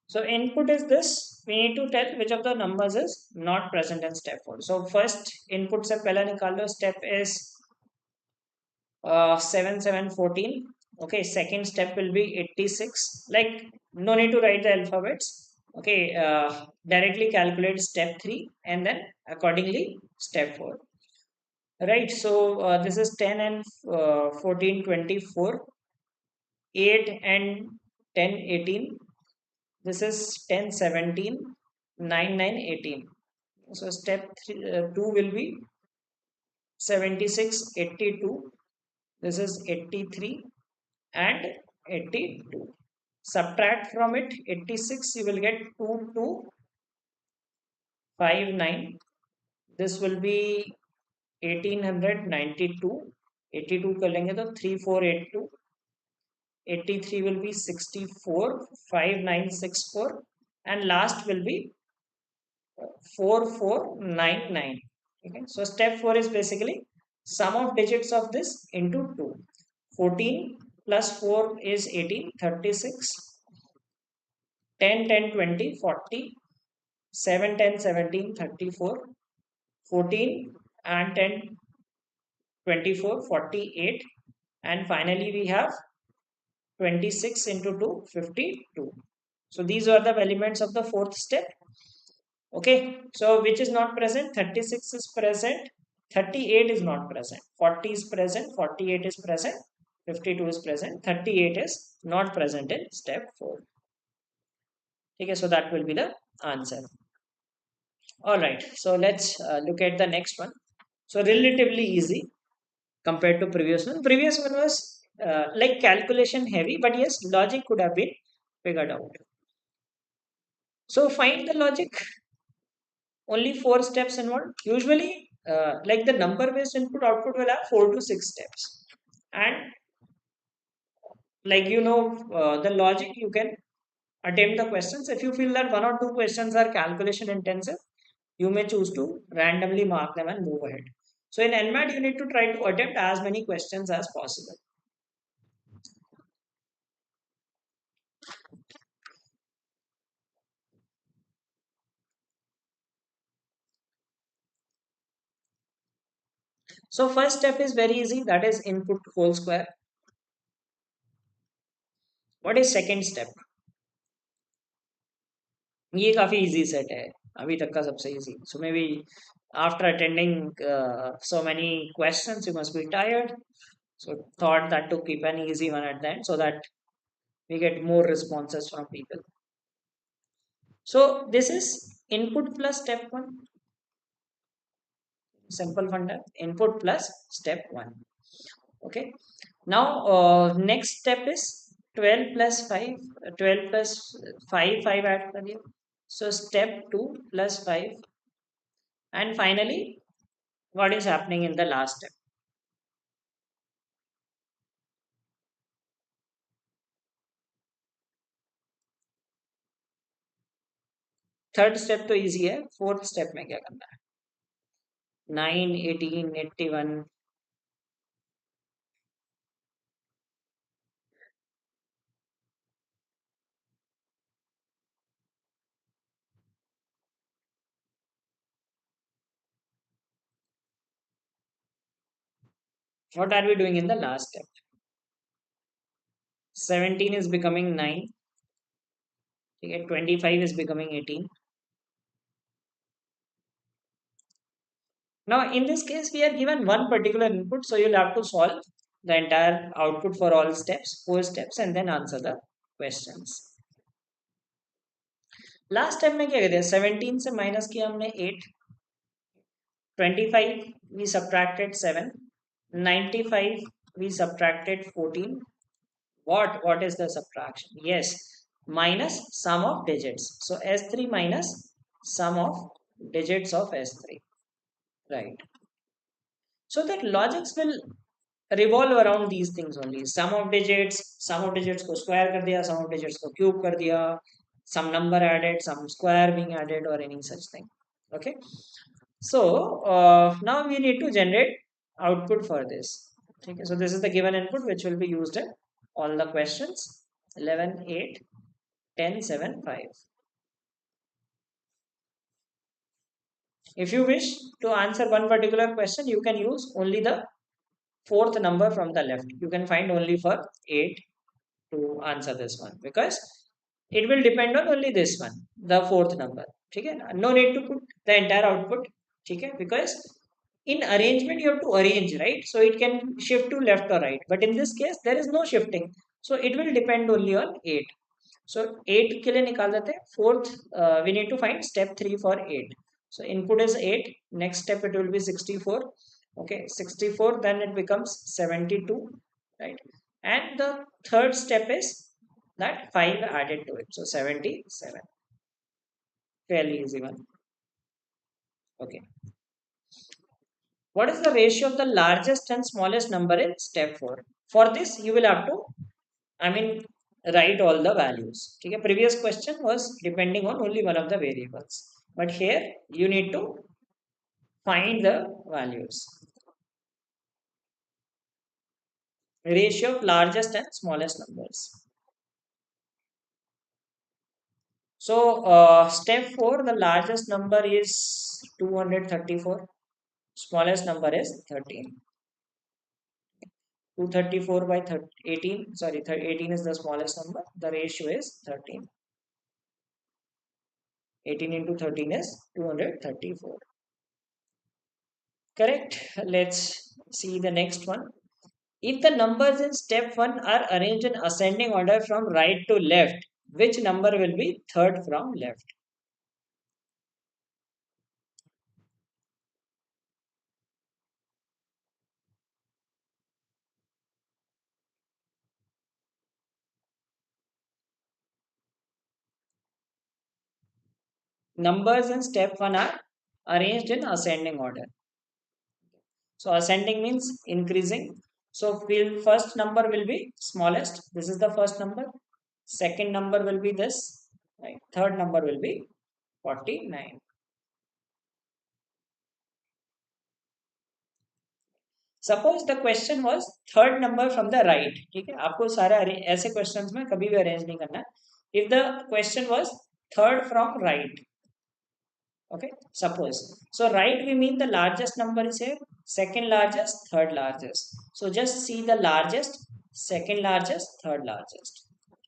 S1: So input is this. We need to tell which of the numbers is not present in step 4. So first input se pehla nikal lo, step is 7 7 14. Okay, second step will be 86. Like, no need to write the alphabets. Okay, directly calculate step 3 and then accordingly step 4. Right, so this is 10 and 14 24, 8 and 10 18. This is 10 17, 9 9 18. So step 2 will be 76 82. This is 83 and 82. Subtract from it 86, you will get 2259. This will be 1892. 82 कर लेंगे तो 3482. 83 will be 64 5964 and last will be 4499. Okay, so step 4 is basically sum of digits of this into 2. 14 plus 4 is 18 36. 10 10 20 40. 7 10 17 34. 14 and 10 24 48. And finally we have 26 into 2 52. So these are the elements of the fourth step. Okay, so which is not present? 36 is present, 38 is not present, 40 is present, 48 is present, 52 is present, 38 is not present in step 4. Okay, so that will be the answer. All right, so let's look at the next one. So relatively easy compared to previous one. Previous one was like calculation heavy, but yes, logic could have been figured out. So find the logic. Only 4 steps involved. Usually, like the number based input output will have 4 to 6 steps. And like the logic you can attempt the questions. If you feel that one or two questions are calculation intensive, you may choose to randomly mark them and move ahead. So in NMAT, you need to try to attempt as many questions as possible. So first step is very easy. That is input whole square. What is second step? ये काफी easy set है अभी तक का सबसे easy so may be after attending so many questions you must be tired, so thought that to keep an easy one at the end so that we get more responses from people. So this is input plus step 1, simple funda, input plus step 1. Okay, now next step is 12 plus 5, 12 plus 5 5 add kariye, so step 2 plus 5. And finally, what is happening in the last step? Third step तो easy है, fourth step में क्या करना है? 9 18 81 What are we doing in the last step? 17 is becoming 9. Okay, 25 is becoming 18. Now, in this case, we are given one particular input, so you'll have to solve the entire output for all steps, 4 steps, and then answer the questions. Last time में क्या कहते हैं 17 से minus किया हमने 8, 25 we subtracted 7, 95 we subtracted 14. What is the subtraction? Yes, minus sum of digits. So S3 minus sum of digits of S3. Right. So that logics will revolve around these things only. Sum of digits को square कर दिया, sum of digits को cube कर दिया, some number added, some square being added or any such thing. Okay. So now we need to generate output for this. Okay. So this is the given input which will be used in all the questions 11, 8, 10, 7, 5. If you wish to answer one particular question, you can use only the fourth number from the left. You can find only for 8 to answer this one because it will depend on only this one, the fourth number. Okay? No need to put the entire output. Okay? Because in arrangement you have to arrange, right? So it can shift to left or right. But in this case, there is no shifting. So it will depend only on 8. So 8 के लिए निकाल देते हैं. Fourth, we need to find step 3 for 8. So input is 8. Next step it will be 64. Okay, 64. Then it becomes 72, right? And the third step is that 5 added to it. So 77. Fairly easy one. Okay. What is the ratio of the largest and smallest number in step 4? For this, you will have to, I mean, write all the values. Okay. Previous question was depending on only one of the variables. But here, you need to find the values. Ratio of largest and smallest numbers. So, step 4, the largest number is 234. Smallest number is 13. 234 by 18. Sorry, 18 is the smallest number. The ratio is 13. 18 into 13 is 234. Correct. Let's see the next one. If the numbers in step 1 are arranged in ascending order from right to left, which number will be third from left? Numbers in step 1 are arranged in ascending order. So ascending means increasing. So first number will be smallest. This is the first number. Second number will be this. Right? Third number will be 49. Suppose the question was third number from the right. ठीक है, आपको सारे ऐसे questions में कभी भी arrange नहीं करना है. If the question was third from right, okay, suppose, so right we mean the largest number is here, second largest, third largest. So just see the largest, second largest, third largest.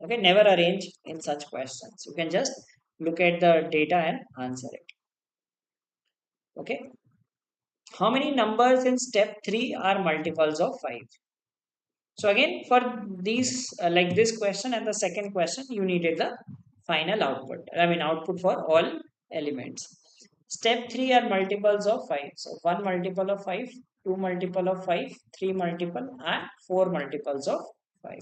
S1: Okay, never arrange in such questions. You can just look at the data and answer it. Okay, how many numbers in step 3 are multiples of 5? So again, for these, like this question and the second question, you needed the final output. I mean, output for all elements. Step 3 are multiples of 5. So 1 multiple of 5, 2 multiple of 5, 3 multiple and 4 multiples of 5.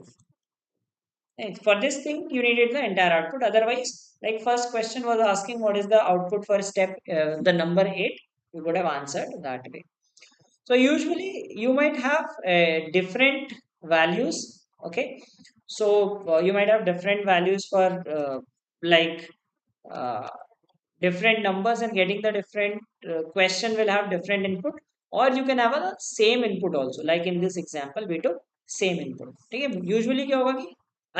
S1: Right. For this thing, you needed the entire output. Otherwise, like first question was asking what is the output for step, the number 8, you would have answered that way. So usually you might have different values. Okay, so you might have different values for like uh, different numbers, and getting the different question will have different input, or you can have a same input also. Like in this example we took same input. ठीक है, usually क्या होगा कि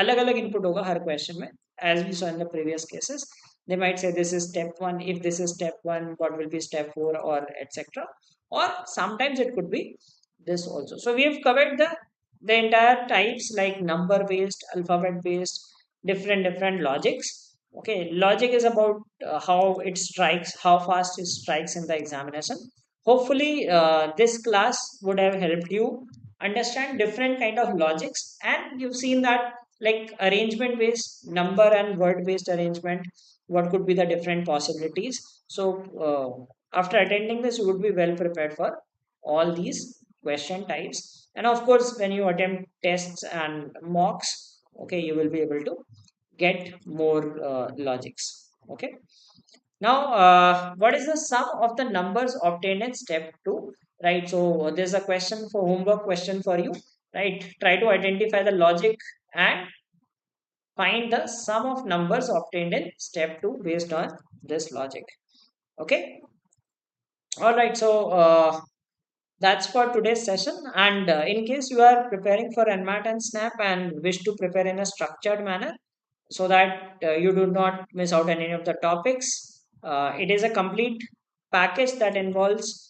S1: अलग अलग input होगा हर question में, as we saw in the previous cases. They might say this is step 1. If this is step 1, what will be step 4, or etc. Or sometimes it could be this also. So we have covered the entire types like number based, alphabet based, different logics. Okay, logic is about how it strikes, how fast it strikes in the examination. Hopefully, this class would have helped you understand different kind of logics, and you've seen that like arrangement based, number and word based arrangement, what could be the different possibilities. So after attending this, you would be well prepared for all these question types. And of course, when you attempt tests and mocks, okay, you will be able to get more logics. Okay. Now, what is the sum of the numbers obtained in step two? Right. So there's a question for homework question for you. Right. Try to identify the logic and find the sum of numbers obtained in step two based on this logic. Okay. All right. So that's for today's session. And in case you are preparing for NMAT and SNAP and wish to prepare in a structured manner so that you do not miss out on any of the topics, it is a complete package that involves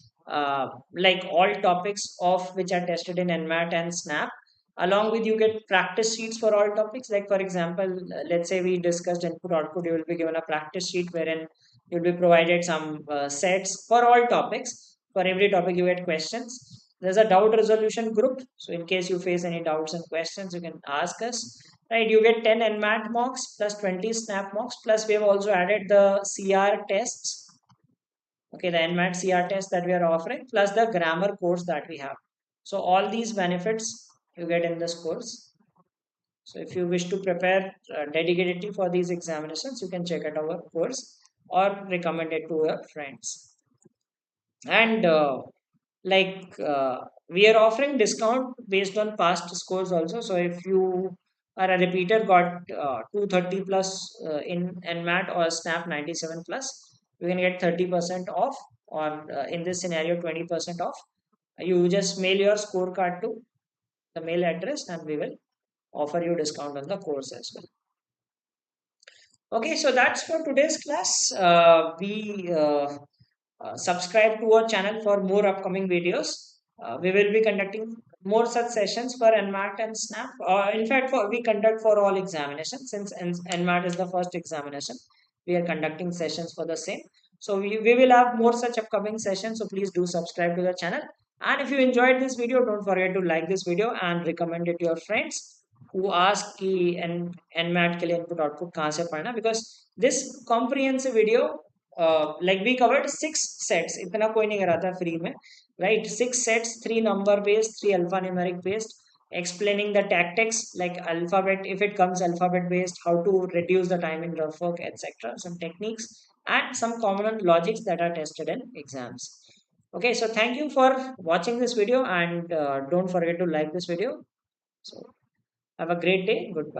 S1: like all topics of which are tested in NMAT and SNAP. Along with you get practice sheets for all topics. Like for example, let's say we discussed input output, you will be given a practice sheet wherein you'll be provided some sets for all topics. For every topic, you get questions. There's a doubt resolution group. So, in case you face any doubts and questions, you can ask us. Right, you get 10 NMAT mocks plus 20 SNAP mocks. Plus, we have also added the CR tests. Okay, the NMAT CR test that we are offering, plus the grammar course that we have. So, all these benefits you get in this course. So, if you wish to prepare dedicatedly for these examinations, you can check out our course or recommend it to your friends. And like we are offering discount based on past scores also. So if you are a repeater, got 230 plus in NMAT or SNAP 97 plus, you can get 30% off, or in this scenario 20% off. You just mail your scorecard to the mail address and we will offer you discount on the course as well. Okay, so that's for today's class. We subscribe to our channel for more upcoming videos. We will be conducting more such sessions for NMAT and SNAP. In fact, we conduct for all examinations since NMAT is the first examination. We are conducting sessions for the same. So we will have more such upcoming sessions. So please do subscribe to the channel. And if you enjoyed this video, don't forget to like this video and recommend it to your friends who ask कि NMAT के लिए input output कहाँ से पढ़ना, because this comprehensive video like we covered 6 sets, इतना कोई नहीं करा था free में, right? 6 sets, 3 number based, 3 alphanumeric based, explaining the tactics like alphabet, if it comes alphabet based, how to reduce the time in rough work, etc. Some techniques and some common logics that are tested in exams. Okay, so thank you for watching this video and don't forget to like this video. So have a great day. Goodbye.